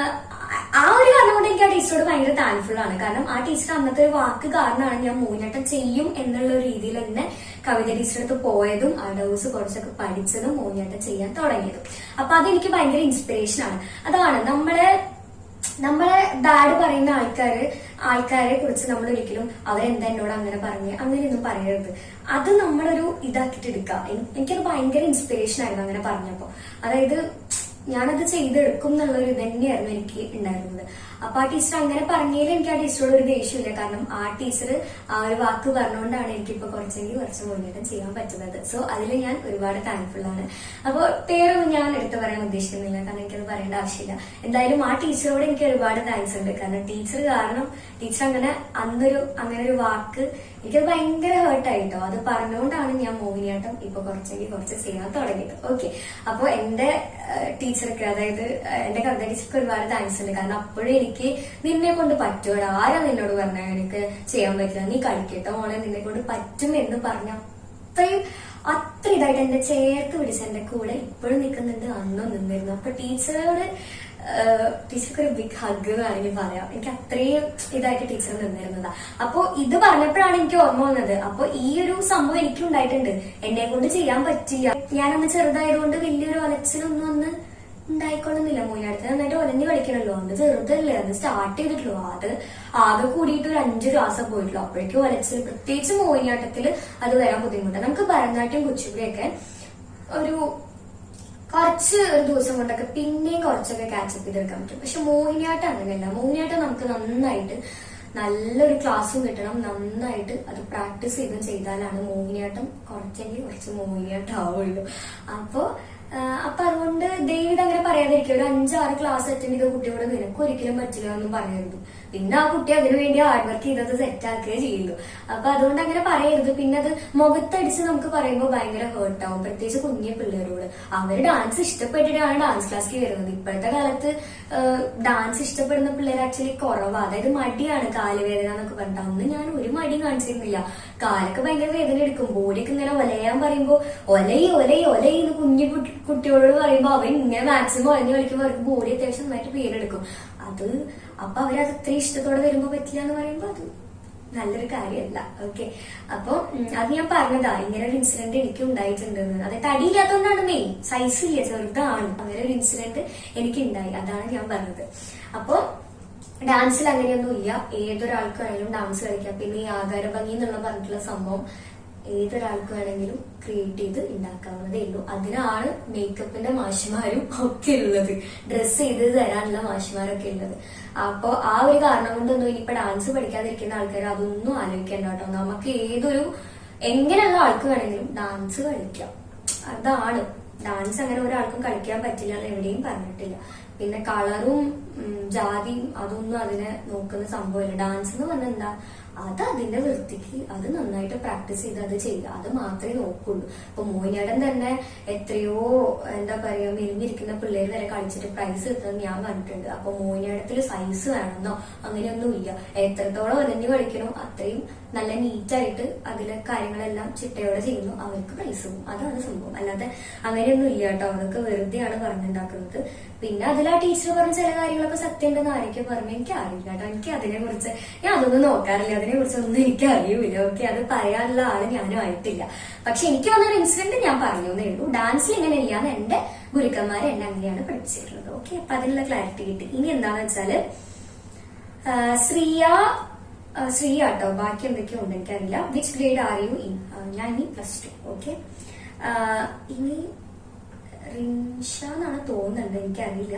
ആ ഒരു കാരണം കൊണ്ട് എനിക്ക് ആ ടീച്ചറോട് ഭയങ്കര താങ്ക്ഫുൾ ആണ്. കാരണം ആ ടീച്ചർ അന്നത്തെ ഒരു വാക്ക് കാരണമാണ് ഞാൻ മോഹിനിയാട്ടം ചെയ്യും എന്നുള്ള ഒരു രീതിയിൽ തന്നെ കവിത ടീച്ചറെ അടുത്ത് പോയതും ആ ഡൗസ് കുറച്ചൊക്കെ പഠിച്ചതും മോഹിനിയാട്ടം ചെയ്യാൻ തുടങ്ങിയതും. അപ്പൊ അതെനിക്ക് ഭയങ്കര ഇൻസ്പിറേഷൻ ആണ്. അതാണ് നമ്മളെ ബാഡ് പറയുന്ന ആൾക്കാരെ കുറിച്ച് നമ്മൾ ഒരിക്കലും അവരെന്താ എന്നോട് അങ്ങനെ പറഞ്ഞ് അങ്ങനെയൊന്നും പറയരുത്. അത് നമ്മളൊരു ഇതാക്കിട്ട് എടുക്കാം. എനിക്കത് ഭയങ്കര ഇൻസ്പിറേഷൻ ആയിരുന്നു അങ്ങനെ പറഞ്ഞപ്പോ. അതായത് ഞാനത് ചെയ്തെടുക്കും എന്നുള്ളൊരു ഇത് തന്നെയായിരുന്നു എനിക്ക് ഉണ്ടായിരുന്നത്. അപ്പൊ ആ ടീച്ചർ അങ്ങനെ പറഞ്ഞതിൽ എനിക്ക് ആ ടീച്ചറോട് ഒരു ദേഷ്യമില്ല. കാരണം ആ ടീച്ചർ ആ ഒരു വാക്ക് പറഞ്ഞുകൊണ്ടാണ് എനിക്കിപ്പോ കുറച്ച് മോഹിനിയാട്ടം ചെയ്യാൻ പറ്റുന്നത്. സോ അതിൽ ഞാൻ ഒരുപാട് താങ്ക്ഫുൾ ആണ്. അപ്പൊ പേരൊന്നും ഞാൻ എടുത്തു പറയാൻ ഉദ്ദേശിക്കുന്നില്ല, കാരണം എനിക്കത് പറയേണ്ട ആവശ്യമില്ല. എന്തായാലും ആ ടീച്ചറോട് എനിക്ക് ഒരുപാട് താങ്ക്സ് ഉണ്ട്. കാരണം ടീച്ചർ അങ്ങനെ ഒരു വാക്ക് എനിക്കത് ഭയങ്കര ഹേർട്ടായിട്ടോ. അത് പറഞ്ഞുകൊണ്ടാണ് ഞാൻ മോഹിനിയാട്ടം ഇപ്പൊ കുറച്ച് ചെയ്യാൻ തുടങ്ങിയത്. ഓക്കെ, അപ്പൊ എന്റെ ടീച്ചർക്ക്, അതായത് എന്റെ കവിത ടീച്ചർക്ക് ഒരുപാട് താങ്ക്സ് ഉണ്ട്. കാരണം അപ്പോഴും എനിക്ക് എനിക്ക് നിന്നെ കൊണ്ട് പറ്റുമോ, ആരാ നിന്നോട് പറഞ്ഞ എനിക്ക് ചെയ്യാൻ പറ്റില്ല, നീ കളിക്കട്ടോ മോളെ, നിന്നെ കൊണ്ട് പറ്റും എന്ന് പറഞ്ഞ അത്ര ഇതായിട്ട് എന്റെ ചേർത്ത് പിടിച്ച് എന്റെ കൂടെ ഇപ്പോഴും നിൽക്കുന്നുണ്ട്, അന്നും നിന്നിരുന്നു. അപ്പൊ ടീച്ചർക്ക് ഒരു ബിഗ് ഹഗ് എന്ന് വേണമെങ്കിൽ പറയാം. എനിക്ക് അത്രയും ഇതായിട്ട് ടീച്ചർ നിന്നിരുന്നതാ. അപ്പൊ ഇത് പറഞ്ഞപ്പോഴാണ് എനിക്ക് ഓർമ്മ വന്നത്, അപ്പൊ ഈ ഒരു സംഭവം എനിക്കും ഉണ്ടായിട്ടുണ്ട്. എന്നെ കൊണ്ട് ചെയ്യാൻ പറ്റില്ല, ഞാനന്ന് ചെറുതായതുകൊണ്ട് വലിയൊരു ഒലച്ചിലൊന്നും ഒന്ന് ഉണ്ടായിക്കൊള്ളുന്നില്ല. മോഹിനിയാട്ടത്തിന് നന്നായിട്ട് ഒലഞ്ഞു കളിക്കണല്ലോ, അന്ന് ചെറുതല്ലേ, അന്ന് സ്റ്റാർട്ട് ചെയ്തിട്ടുള്ളൂ. അത് ആകെ കൂടിയിട്ട് ഒരു 5 ക്ലാസ് പോയിട്ടുള്ളൂ. അപ്പോഴേക്കും ഒലച്ചിൽ, പ്രത്യേകിച്ച് മോഹിനിയാട്ടത്തിൽ അത് വരാൻ ബുദ്ധിമുട്ടാണ്. നമുക്ക് ഭരതനാട്യം കുച്ചിപ്പുടിയൊക്കെ കുറച്ച് ഒരു ദിവസം കൊണ്ടൊക്കെ പിന്നെയും കുറച്ചൊക്കെ ക്യാച്ചപ്പ് ചെയ്തെടുക്കാൻ പറ്റും. പക്ഷെ മോഹിനിയാട്ടം അങ്ങനെയല്ല. മോഹിനിയാട്ടം നമുക്ക് നന്നായിട്ട് നല്ലൊരു ക്ലാസ്സും കിട്ടണം, നന്നായിട്ട് അത് പ്രാക്ടീസ് ചെയ്താലാണ് മോഹിനിയാട്ടം കുറച്ചെങ്കിൽ കുറച്ച് മോഹിനിയാട്ടം ആവുള്ളൂ. അപ്പൊ അതുകൊണ്ട് ദൈവം അങ്ങനെ പറയാതിരിക്കും. ഒരു 5-6 ക്ലാസ് അറ്റൻഡ് ചെയ്ത കുട്ടിയോട് നിനക്ക് ഒരിക്കലും പറ്റില്ല എന്നും പറയരുത്. പിന്നെ ആ കുട്ടി അതിനു വേണ്ടി ഹാർഡ് വർക്ക് ചെയ്തത് സെറ്റ് ആക്കുകയെ ചെയ്യുള്ളൂ. അപ്പൊ അതുകൊണ്ട് അങ്ങനെ പറയരുത്. പിന്നെ അത് മുഖത്തടിച്ച് നമുക്ക് പറയുമ്പോൾ ഭയങ്കര ഹേർട്ട് ആവും, പ്രത്യേകിച്ച് കുഞ്ഞു പിള്ളേരോട്. അവര് ഡാൻസ് ഇഷ്ടപ്പെട്ടിട്ടാണ് ഡാൻസ് ക്ലാസ്സിൽ വരുന്നത്. ഇപ്പോഴത്തെ കാലത്ത് ഡാൻസ് ഇഷ്ടപ്പെടുന്ന പിള്ളേർ ആക്ച്വലി കുറവാണ്. അതായത് മടിയാണ്, കാലുവേദന എന്നൊക്കെ പറഞ്ഞിട്ട്. അന്ന് ഞാൻ ഒരു മടിയും കാണിച്ചിരുന്നില്ല. കാലൊക്കെ ഭയങ്കര വേദന എടുക്കും. ബോഡിയൊക്കെ ഇങ്ങനെ ഒലയാൻ പറയുമ്പോ ഒലയെന്ന് കുഞ്ഞു കുട്ടികളോട് പറയുമ്പോ അവർ ഇങ്ങനെ മാക്സിമം ഒലഞ്ഞു കളിക്കുമ്പോൾ അവർക്ക് ബോഡി അത്യാവശ്യം നന്നായിട്ട് പേരെടുക്കും. അപ്പൊ അവരത് അത്ര ഇഷ്ടത്തോടെ വരുമ്പോ പറ്റില്ല എന്ന് പറയുമ്പോ അത് നല്ലൊരു കാര്യമല്ല. ഓക്കെ, അപ്പൊ അത് ഞാൻ പറഞ്ഞതാ, ഇങ്ങനെ ഒരു ഇൻസിഡന്റ് എനിക്ക് ഉണ്ടായിട്ടുണ്ടെന്ന്. അത് തടിയില്ലാത്തതുകൊണ്ടാണ് മെയിൻ, സൈസ് ഇല്ല, ചെറുതാണ്. അങ്ങനെ ഒരു ഇൻസിഡന്റ് എനിക്ക് ഉണ്ടായി, അതാണ് ഞാൻ പറഞ്ഞത്. അപ്പൊ ഡാൻസിൽ അങ്ങനെയൊന്നും ഇല്ല, ഏതൊരാൾക്ക് വേണമെങ്കിലും ഡാൻസ് കളിക്കാം. പിന്നെ ഈ ആകാര ഭംഗി എന്നുള്ള പറഞ്ഞിട്ടുള്ള സംഭവം ഏതൊരാൾക്ക് വേണമെങ്കിലും ക്രിയേറ്റ് ചെയ്ത് ഉണ്ടാക്കാവുന്നതേ ഉള്ളൂ. അതിനാണ് മേക്കപ്പിന്റെ മാഷിമാരും ഒക്കെ ഉള്ളത്, ഡ്രസ് ചെയ്ത് തരാനുള്ള മാഷിമാരൊക്കെ ഉള്ളത്. അപ്പൊ ആ ഒരു കാരണം കൊണ്ടൊന്നും ഇനിയിപ്പൊ ഡാൻസ് പഠിക്കാതിരിക്കുന്ന ആൾക്കാർ അതൊന്നും ആലോചിക്കേണ്ട കേട്ടോ. നമുക്ക് എങ്ങനെയുള്ള ആൾക്ക് വേണമെങ്കിലും ഡാൻസ് കളിക്കാം. അതാണ് ഡാൻസ്. അങ്ങനെ ഒരാൾക്കും കളിക്കാൻ പറ്റില്ല എന്ന് എവിടെയും പറഞ്ഞിട്ടില്ല. പിന്നെ കളറും ജാതിയും അതൊന്നും അതിനെ നോക്കുന്ന സംഭവമില്ല. ഡാൻസ് എന്ന് പറഞ്ഞാൽ എന്താ, അത് അതിന്റെ വൃത്തിക്ക് അത് നന്നായിട്ട് പ്രാക്ടീസ് ചെയ്ത് അത് ചെയ്യുക, അത് മാത്രമേ നോക്കുള്ളൂ. ഇപ്പൊ മോഹിനിയാട്ടം തന്നെ എത്രയോ എന്താ പറയാ മെലിഞ്ഞിരിക്കുന്ന പിള്ളേർ വരെ കളിച്ചിട്ട് പ്രൈസ് കിട്ടുന്നത് ഞാൻ കണ്ടിട്ടുണ്ട്. അപ്പൊ മോഹിനിയാട്ടത്തിൽ സൈസ് വേണമെന്നോ അങ്ങനെയൊന്നും ഇല്ല. എത്രത്തോളം ഒലഞ്ഞു കളിക്കണോ അത്രയും നല്ല നീറ്റായിട്ട് അതിലെ കാര്യങ്ങളെല്ലാം ചിട്ടയോടെ ചെയ്യുന്നു, അവർക്ക് പ്രൈസ് പോകും. അതാണ് സംഭവം. അല്ലാതെ അങ്ങനെയൊന്നും ഇല്ല കേട്ടോ, അതൊക്കെ വെറുതെയാണ് പറഞ്ഞുണ്ടാക്കുന്നത്. പിന്നെ അതിൽ ആ ടീച്ചർ പറഞ്ഞ ചില കാര്യങ്ങളൊക്കെ സത്യം ഉണ്ടെന്ന് ആരൊക്കെ പറഞ്ഞു, എനിക്ക് അറിയില്ല കേട്ടോ. എനിക്ക് അതിനെ കുറിച്ച് ഞാൻ അതൊന്നും നോക്കാറില്ല, അതിനെ കുറിച്ചൊന്നും എനിക്ക് അറിയൂല. ഓക്കെ, അത് പറയാനുള്ള ആള് ഞാനും ആയിട്ടില്ല. പക്ഷെ എനിക്ക് വന്നൊരു ഇൻസിഡന്റ് ഞാൻ പറഞ്ഞേ ഉള്ളൂ. ഡാൻസിൽ ഇങ്ങനെ ഇല്ലാന്ന് എന്റെ ഗുരുക്കന്മാരെ എന്നെ അങ്ങനെയാണ് പഠിപ്പിച്ചിട്ടുള്ളത്. ഓക്കെ, അപ്പൊ അതിനുള്ള ക്ലാരിറ്റി കിട്ടി. ഇനി എന്താന്ന് വെച്ചാല് ശ്രീ ആട്ടോ, ബാക്കി എന്തൊക്കെയോ ഉണ്ട് എനിക്കറിയില്ല. Which grade are you in? ഞാൻ ഇനി +2. ഓക്കെ, ഇനി റിൻഷ എന്നാണ് തോന്നുന്നുണ്ട്, എനിക്കറിയില്ല.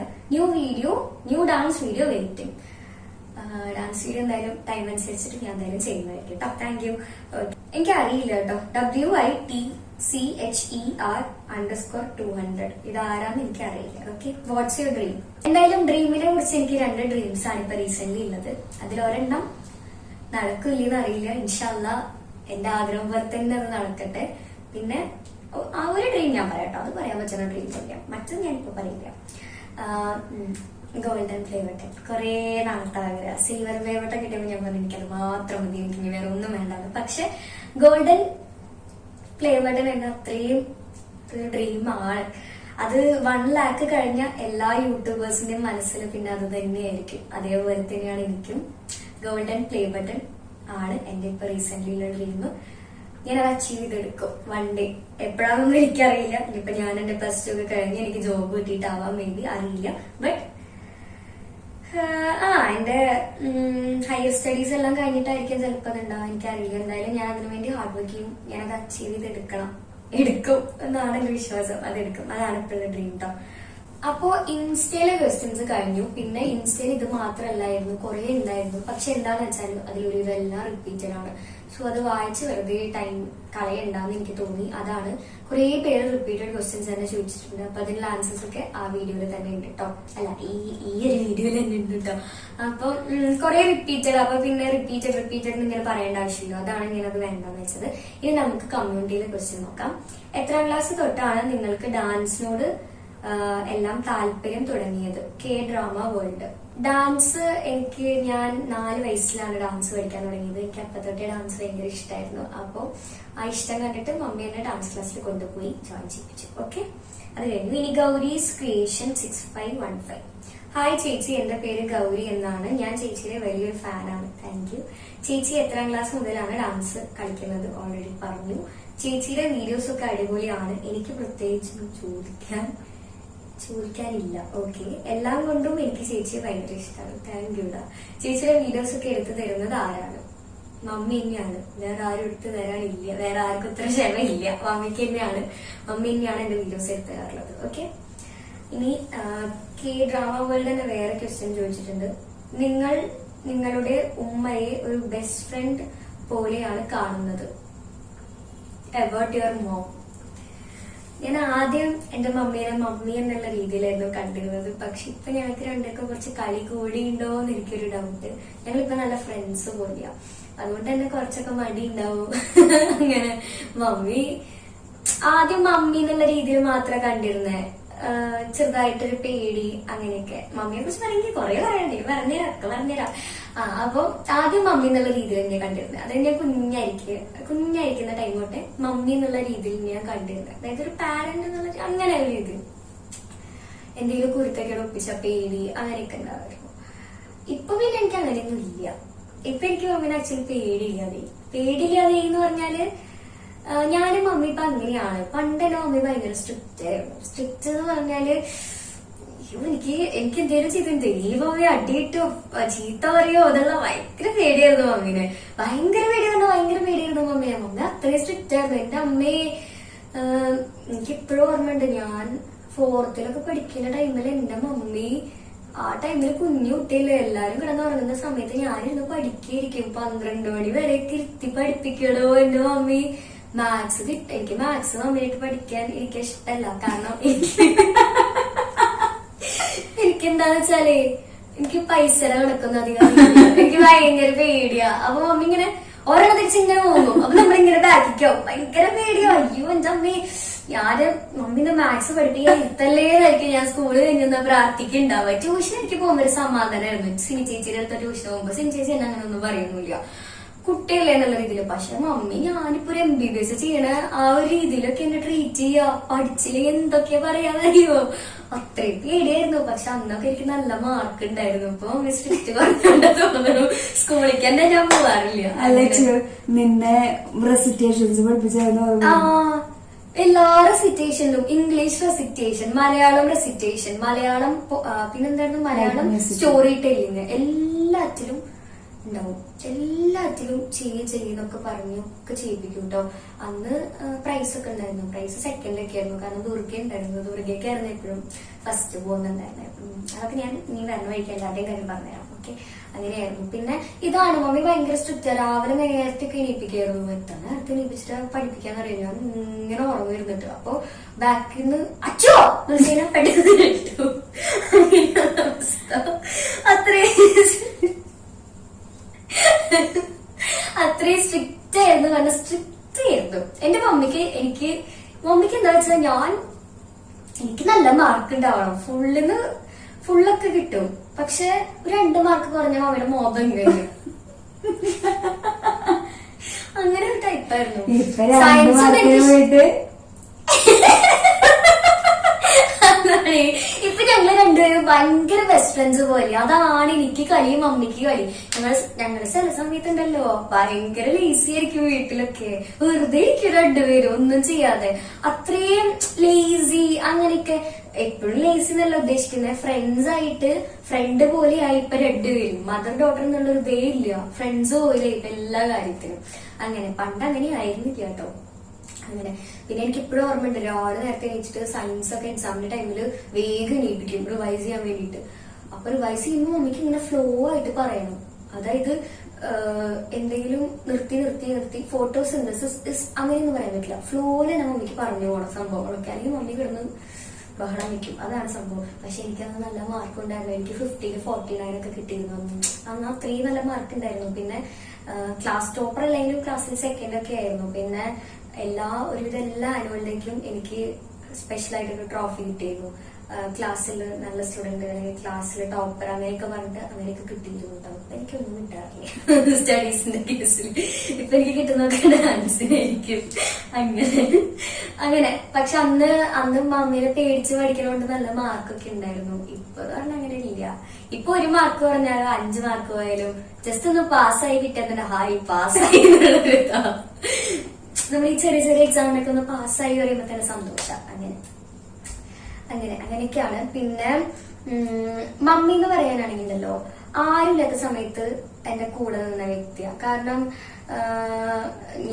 New dance video waiting. Dance video എന്തായാലും ടൈം അനുസരിച്ചിട്ട് ഞാൻ എന്തായാലും ചെയ്യുന്നതായിരിക്കും കേട്ടോ. Thank you. എനിക്കറിയില്ല കേട്ടോ. WITCHER_200 ഇത് ആരാന്ന് എനിക്കറിയില്ല. Okay, what's your dream? എന്തായാലും ഡ്രീമിനെ കുറിച്ച് എനിക്ക് 2 ഡ്രീംസ് ആണ് ഇപ്പൊ റീസെന്റ് ഉള്ളത്. അതിലൊരെണ്ണം നടക്കില്ലെന്ന് അറിയില്ല. ഇൻഷാല്ലാ എന്റെ ആഗ്രഹം പോലെ തന്നെ അത് നടക്കട്ടെ. പിന്നെ ആ ഒരു ഡ്രീം ഞാൻ പറയാട്ടോ, അത് പറയാൻ പറ്റുന്ന ഡ്രീം പറയാം, മറ്റത് ഞാനിപ്പോ പറയില്ല. ഗോൾഡൻ പ്ലേ ബട്ടൺ കുറെ നാളത്തെ ആഗ്രഹം. സിൽവർ പ്ലേ ബട്ടൺ കിട്ടിയപ്പോൾ ഞാൻ പറഞ്ഞു എനിക്കത് മാത്രം മതി, എനിക്ക് വേറെ ഒന്നും വേണ്ടാന്ന്. പക്ഷെ ഗോൾഡൻ പ്ലേ ബട്ടൺ എന്ന അത്രയും ഒരു ഡ്രീമാണ്. അത് 1 lakh കഴിഞ്ഞ എല്ലാ യൂട്യൂബേഴ്സിന്റെയും മനസ്സിൽ പിന്നെ അത് തന്നെയായിരിക്കും. അതേപോലെ തന്നെയാണ് എനിക്കും. ഗോൾഡൻ പ്ലേ ബട്ടൺ ആണ് എന്റെ ഇപ്പൊ റീസെന്റ് ഉള്ള ഡ്രീം. ഞാൻ അത് അച്ചീവ് ചെയ്തെടുക്കും വൺ ഡേ. എപ്പോഴാണെന്നൊന്നും എനിക്കറിയില്ല. ഇനിയിപ്പൊ ഞാൻ എന്റെ +2 ഒക്കെ കഴിഞ്ഞ് എനിക്ക് ജോബ് കിട്ടിയിട്ടാവാൻ വേണ്ടി അറിയില്ല. ബട്ട് എന്റെ ഹയർ സ്റ്റഡീസ് എല്ലാം കഴിഞ്ഞിട്ടായിരിക്കും ചിലപ്പോൾ അത് ഉണ്ടാവാൻ, എനിക്കറിയില്ല. എന്തായാലും ഞാൻ അതിനു വേണ്ടി ഹാർഡ് വർക്ക് ചെയ്യും. ഞാൻ അത് അച്ചീവ് ചെയ്തെടുക്കും എന്നാണ് എന്റെ വിശ്വാസം. അതെടുക്കും, അതാണ് ഇപ്പോഴുള്ള ഡ്രീം കേട്ടോ. അപ്പോ ഇൻസ്റ്റയിലെ ക്വസ്റ്റ്യൻസ് കഴിഞ്ഞു. പിന്നെ ഇൻസ്റ്റയിൽ ഇത് മാത്രമല്ലായിരുന്നു, കുറെ ഉണ്ടായിരുന്നു. പക്ഷെ എന്താന്ന് വെച്ചാൽ അതിലൊരു ഇതെല്ലാം റിപ്പീറ്റഡ് ആണ്. സോ അത് വായിച്ച് വെറുതെ ടൈം കളയണ്ടെന്ന് എനിക്ക് തോന്നി. അതാണ് കുറെ പേര് റിപ്പീറ്റഡ് ക്വസ്റ്റ്യൻസ് തന്നെ ചോദിച്ചിട്ടുണ്ട്. അപ്പൊ അതിനുള്ള ആൻസേഴ്സ് ഒക്കെ ആ വീഡിയോയിൽ തന്നെ ഉണ്ട് കേട്ടോ. അല്ല, ഈ ഒരു വീഡിയോയിൽ തന്നെ ഉണ്ട് കേട്ടോ. അപ്പൊ കുറെ റിപ്പീറ്റഡ്, അപ്പൊ പിന്നെ റിപ്പീറ്റഡ് ഇങ്ങനെ പറയേണ്ട ആവശ്യമില്ല. അതാണ് ഞാനത് വേണ്ടെന്ന് വെച്ചത്. ഇനി നമുക്ക് കമ്മ്യൂണിറ്റിയിലെ ക്വസ്റ്റ്യൻ നോക്കാം. എത്രാം ക്ലാസ് തൊട്ടാണ് നിങ്ങൾക്ക് ഡാൻസിനോട് എല്ലാം താല്പര്യം തുടങ്ങിയത്? K-drama world. ഡാൻസ് ഞാൻ 4 വയസ്സിലാണ് ഡാൻസ് പഠിക്കാൻ തുടങ്ങിയത്. എനിക്ക് അപ്പൊ തൊട്ടേ ഡാൻസ് ഭയങ്കര ഇഷ്ടമായിരുന്നു. അപ്പൊ ആ ഇഷ്ടം കണ്ടിട്ട് മമ്മി എന്നെ ഡാൻസ് ക്ലാസ്സിൽ കൊണ്ടുപോയി ജോയിൻ ചെയ്യിപ്പിച്ചു. ഓക്കെ, അത് കഴിഞ്ഞു. ഇനി ഗൗരീസ് ക്രിയേഷൻ 6515. ഹായ് ചേച്ചി, എന്റെ പേര് ഗൗരി എന്നാണ്. ഞാൻ ചേച്ചിയുടെ വലിയൊരു ഫാനാണ്. Thank you. ചേച്ചി എത്രാം ക്ലാസ് മുതലാണ് ഡാൻസ് കളിക്കുന്നത്? ഓൾറെഡി പറഞ്ഞു. ചേച്ചിയുടെ വീഡിയോസ് ഒക്കെ അടിപൊളിയാണ്. എനിക്ക് പ്രത്യേകിച്ച് ചോദിക്കാനില്ല. ഓക്കെ, എല്ലാം കൊണ്ടും എനിക്ക് ചേച്ചിയെ ഭയങ്കര ഇഷ്ടമാണ്. Thank you. ചേച്ചിയുടെ വീഡിയോസ് ഒക്കെ എടുത്തു തരുന്നത് ആരാണ്? മമ്മി തന്നെയാണ്. വേറെ ആരും എടുത്തു തരാനില്ല. വേറെ ആർക്കും ഇത്ര ക്ഷമയില്ല. മമ്മിക്ക് തന്നെയാണ്. മമ്മി തന്നെയാണ് എന്റെ വീഡിയോസ് എടുത്തു തരാറുള്ളത്. ഓക്കെ, ഇനി ഡ്രാമ വേൾഡ് തന്നെ വേറെ ക്വസ്റ്റ്യൻ ചോദിച്ചിട്ടുണ്ട്. നിങ്ങൾ നിങ്ങളുടെ ഉമ്മയെ ഒരു ബെസ്റ്റ് ഫ്രണ്ട് പോലെയാണ് കാണുന്നത്. About your mom. ഞാൻ ആദ്യം എന്റെ മമ്മീനെ മമ്മി എന്നുള്ള രീതിയിലായിരുന്നു കണ്ടിരുന്നത്. പക്ഷെ ഇപ്പൊ ഞങ്ങൾക്ക് രണ്ടൊക്കെ കുറച്ച് കളി കൂടിയുണ്ടോ എന്ന് എനിക്കൊരു ഡൗട്ട്. ഞങ്ങളിപ്പോ നല്ല ഫ്രണ്ട്സ് പോലെയാ. അതുകൊണ്ട് തന്നെ കുറച്ചൊക്കെ മടി ഉണ്ടാവും. അങ്ങനെ ആദ്യം മമ്മി എന്നുള്ള രീതിയിൽ മാത്രമേ കണ്ടിരുന്നേ. ചെറുതായിട്ടൊരു പേടി അങ്ങനെയൊക്കെ. മമ്മിയെ കുറിച്ച് പറയുമെങ്കിൽ കുറെ പറയണ്ടേ, പറഞ്ഞുതരാം. അപ്പൊ ആദ്യം മമ്മി എന്നുള്ള രീതിയിൽ തന്നെ കണ്ടിരുന്നത്. അത് ഞാൻ കുഞ്ഞായിരിക്കുന്ന ടൈം തൊട്ടേ മമ്മി എന്നുള്ള രീതിയിൽ ഞാൻ കണ്ടിരുന്നത്. അതായത് ഒരു പാരന്റ് എന്നുള്ള അങ്ങനെ ഒരു രീതി. എന്തെങ്കിലും കുരുത്തൊക്കെ ഒപ്പിച്ച പേടി അങ്ങനെയൊക്കെ ഉണ്ടാവുമായിരുന്നു. ഇപ്പൊ പിന്നെ എനിക്ക് അങ്ങനെയൊന്നും ഇല്ല. ഇപ്പൊ എനിക്ക് മമ്മീനെ ആക്ച്വലി പേടിയില്ലാതെ എന്ന് പറഞ്ഞാല് ഞാനും മമ്മി ഇപ്പൊ അങ്ങനെയാണ്. പണ്ട് എന്റെ മമ്മി ഭയങ്കര സ്ട്രിക്റ്റ് ആയിരുന്നു. സ്ട്രിക്റ്റ് എന്ന് പറഞ്ഞാല് എനിക്ക് എന്തെങ്കിലും ചെയ്തു ദൈവമേ അടിയിട്ടോ ചീത്ത പറയോ അതെല്ലാം ഭയങ്കര പേടിയായിരുന്നു മമ്മീനെ. ഭയങ്കര പേടിയായിരുന്നു മമ്മിയെ. മമ്മി അത്രയും സ്ട്രിക്റ്റ് ആയിരുന്നു. എന്റെ അമ്മയെ എനിക്കിപ്പോഴും ഓർമ്മയുണ്ട്. ഞാൻ 4th പഠിക്കുന്ന ടൈമിൽ എന്റെ മമ്മി ആ ടൈമിൽ കുഞ്ഞു കുട്ടിയല്ലേ, എല്ലാരും കിടന്നുറങ്ങുന്ന സമയത്ത് ഞാനിരുന്ന് പഠിക്കായിരിക്കും. 12 മണി വരെ ഇരുത്തി പഠിപ്പിക്കണോ എന്റെ മമ്മി. എനിക്ക് മാത്സ് മമ്മിയായിട്ട് പഠിക്കാൻ എനിക്ക് ഇഷ്ടമല്ല. കാരണം എനിക്കെന്താന്ന് വെച്ചാലേ എനിക്ക് പൈസ കണക്കൊന്നും അധികം എനിക്ക് ഭയങ്കര പേടിയാ. അപ്പൊ മമ്മി ഇങ്ങനെ ഓരോന്ന് തിരിച്ചിങ്ങനെ പോകും. അപ്പൊ നമ്മളിങ്ങനെ ബാക്കിക്കോ ഭയങ്കര പേടിയോ. അയ്യോ എന്റെ അമ്മേ, മമ്മിന്റെ മാത്സ് പഠിപ്പിക്കാൻ ഇരുത്തല്ലേന്നായിരിക്കും ഞാൻ സ്കൂളിൽ കഴിഞ്ഞാൽ പ്രാർത്ഥിക്കുന്നുണ്ടാവുക. ട്യൂഷൻ എനിക്ക് പോകുമ്പോ ഒരു സമാധാനമായിരുന്നു. സിനി ചേച്ചിയുടെ അടുത്ത ട്യൂഷൻ പോകുമ്പോ സിനി ചേച്ചി എന്നെ അങ്ങനെ ഒന്നും പറയുന്നില്ല, കുട്ടിയല്ലേ എന്നുള്ള രീതിയിൽ. പക്ഷെ മമ്മി ഞാനിപ്പോ ഒരു MBBS ചെയ്യണ ആ ഒരു രീതിയിലൊക്കെ എന്നെ ട്രീറ്റ് ചെയ്യാ. പഠിച്ചില്ലെങ്കിൽ എന്തൊക്കെയാ പറയാന്നറിയോ, അത്രയും പേടിയായിരുന്നു. പക്ഷെ അന്നൊക്കെ എനിക്ക് നല്ല മാർക്ക് ഉണ്ടായിരുന്നു. ഇപ്പൊ മമ്മി സ്ട്രിക്റ്റ് പറഞ്ഞുകൊണ്ട് തോന്നുന്നു സ്കൂളിലേക്ക് തന്നെ ഞാൻ പോവാറില്ല. നിന്നെ റെസിറ്റേഷൻസ് പഠിപ്പിച്ചായിരുന്നു? എല്ലാ റെസിറ്റേഷനിലും English recitation, Malayalam recitation, Malayalam പിന്നെന്തായിരുന്നു മലയാളം സ്റ്റോറി ടെല്ലിങ്, എല്ലാറ്റിലും ഉണ്ടാവും. എല്ലാത്തിലും ചെയ്യുന്നൊക്കെ ഒക്കെ ചെയ്യിപ്പിക്കും കേട്ടോ. അന്ന് പ്രൈസ് ഒക്കെ ഉണ്ടായിരുന്നു. പ്രൈസ് സെക്കൻഡൊക്കെ ആയിരുന്നു. കാരണം ദുർഗ ഉണ്ടായിരുന്നു. ദുർഗയ്ക്കായിരുന്നു എപ്പോഴും ഫസ്റ്റ് പോകുന്നുണ്ടായിരുന്നു. അതൊക്കെ ഞാൻ നീ വരണ വഴിക്കാൻ എല്ലാവരുടെയും കാര്യം പറഞ്ഞുതരാം. ഓക്കെ, അങ്ങനെയായിരുന്നു. പിന്നെ ഇതാണ് മമ്മി ഭയങ്കര സ്ട്രിക്റ്റ്. രാവിലെ നേരത്തെ ഒക്കെ എണീപ്പിക്കായിരുന്നു. എത്ര നേരത്തെ എണീപ്പിച്ചിട്ട് പഠിപ്പിക്കാന്ന് അറിയാം. ഞാൻ ഇങ്ങനെ ഉറങ്ങിരുന്നിട്ട് അപ്പൊ ബാക്കിൽ നിന്ന് അച്ചോ പെട്ടെന്ന് കിട്ടു. അവസ്ഥ അത്രയും സ്ട്രിക്റ്റ് ആയിരുന്നു. കാരണം സ്ട്രിക്റ്റ് ആയിരുന്നു എന്റെ മമ്മിക്ക്. മമ്മിക്ക് എന്താ വെച്ചാൽ എനിക്ക് നല്ല മാർക്ക് ഉണ്ടാവണം. ഫുള്ളൊക്കെ കിട്ടും. പക്ഷെ 2 മാർക്ക് കുറഞ്ഞ മമ്മിയുടെ മോദം കഴിഞ്ഞു. അങ്ങനെ ഒരു ടൈപ്പായിരുന്നു. ഇപ്പൊ ഞങ്ങള് രണ്ടുപേരും ഭയങ്കര ബെസ്റ്റ് ഫ്രണ്ട്സ് പോലെ. അതാണ് എനിക്ക് കളി, മമ്മിക്ക് കളി. ഞങ്ങള് ചില സമയത്തുണ്ടല്ലോ ഭയങ്കര ലേസി ആയിരിക്കും വീട്ടിലൊക്കെ. വെറുതെ ഇരിക്കും രണ്ടുപേരും ഒന്നും ചെയ്യാതെ. അത്രയും ലേസി അങ്ങനെയൊക്കെ. എപ്പോഴും ലേസി എന്നല്ല ഉദ്ദേശിക്കുന്നത്. ഫ്രണ്ട്സ് ആയിട്ട് ഫ്രണ്ട് പോലെ ആയി ഇപ്പൊ രണ്ടുപേരും. മദർ ഡോട്ടർ എന്നുള്ളൊരു ഇതേ ഇല്ല. ഫ്രണ്ട്സ് പോലെ ഇപ്പൊ എല്ലാ കാര്യത്തിനും. അങ്ങനെ പണ്ട് അങ്ങനെ ആയിരുന്നില്ല കേട്ടോ. അങ്ങനെ പിന്നെ എനിക്ക് ഇപ്പോഴും ഓർമ്മയുണ്ട്. രാവിലെ നേരത്തെ എണീച്ചിട്ട് സയൻസ് ഒക്കെ എക്സാമിന്റെ ടൈമില് വേഗം എണീപ്പിക്കും റിവൈസ് ചെയ്യാൻ വേണ്ടിട്ട്. അപ്പൊ റിവൈസ് ചെയ്യുമ്പോൾ മമ്മിക്ക് ഇങ്ങനെ ഫ്ലോ ആയിട്ട് പറയണം. അതായത് എന്തെങ്കിലും നിർത്തി ഫോട്ടോ സിന്തസിസ് അങ്ങനെയൊന്നും പറയാൻ പറ്റില്ല. ഫ്ലോയില് തന്നെ മമ്മിക്ക് പറഞ്ഞു പോകണം സംഭവങ്ങളൊക്കെ. അല്ലെങ്കിൽ മമ്മി കിടന്ന് ബഹളം വയ്ക്കും. അതാണ് സംഭവം. പക്ഷെ എനിക്കന്ന് നല്ല മാർക്ക് ഉണ്ടായിരുന്നു. എനിക്ക് 50-ൽ 49 ഒക്കെ കിട്ടിയിരുന്നു. അന്ന് അത്രയും നല്ല മാർക്ക് ഉണ്ടായിരുന്നു. പിന്നെ ക്ലാസ് ടോപ്പർ അല്ലെങ്കിലും ക്ലാസ്സിൽ സെക്കൻഡ് ഒക്കെ ആയിരുന്നു. പിന്നെ ഒരുവിധ എല്ലാ ആനുവൽ ഡേക്കും എനിക്ക് സ്പെഷ്യൽ ആയിട്ടൊരു ട്രോഫി കിട്ടിയിരുന്നു. ക്ലാസ്സിൽ നല്ല സ്റ്റുഡന്റ് അല്ലെങ്കിൽ ക്ലാസ്സിൽ ടോപ്പർ അങ്ങനെയൊക്കെ പറഞ്ഞിട്ട് അങ്ങനെയൊക്കെ കിട്ടിയിട്ടുണ്ടാവും. അപ്പൊ എനിക്കൊന്നും കിട്ടാറില്ല സ്റ്റഡീസിന്റെ കേസിൽ. ഇപ്പൊ എനിക്ക് കിട്ടുന്നതൊക്കെ ഡാൻസിനായിരിക്കും. അങ്ങനെ പക്ഷെ അന്ന് മമ്മീനെ പേടിച്ച് പഠിക്കണോണ്ട് നല്ല മാർക്കൊക്കെ ഉണ്ടായിരുന്നു. ഇപ്പൊ പറഞ്ഞാൽ അങ്ങനെ ഇല്ല. ഇപ്പൊ 1 മാർക്ക് പറഞ്ഞാലും 5 മാർക്ക് പോയാലും ജസ്റ്റ് ഒന്ന് പാസ്സായി കിട്ടിയാൽ തന്നെ ഹായ് പാസ്സായി എന്നുള്ളൊരിതാ. നമ്മൾ ഈ ചെറിയ ചെറിയ എക്സാമിനൊക്കെ ഒന്ന് പാസ്സായി പറയുമ്പോ തന്നെ സന്തോഷം. അങ്ങനെയൊക്കെയാണ്. പിന്നെ മമ്മി എന്ന് പറയാനാണെങ്കിലല്ലോ ആരുമില്ലാത്ത സമയത്ത് എന്റെ കൂടെ നിന്ന വ്യക്തിയാണ്. കാരണം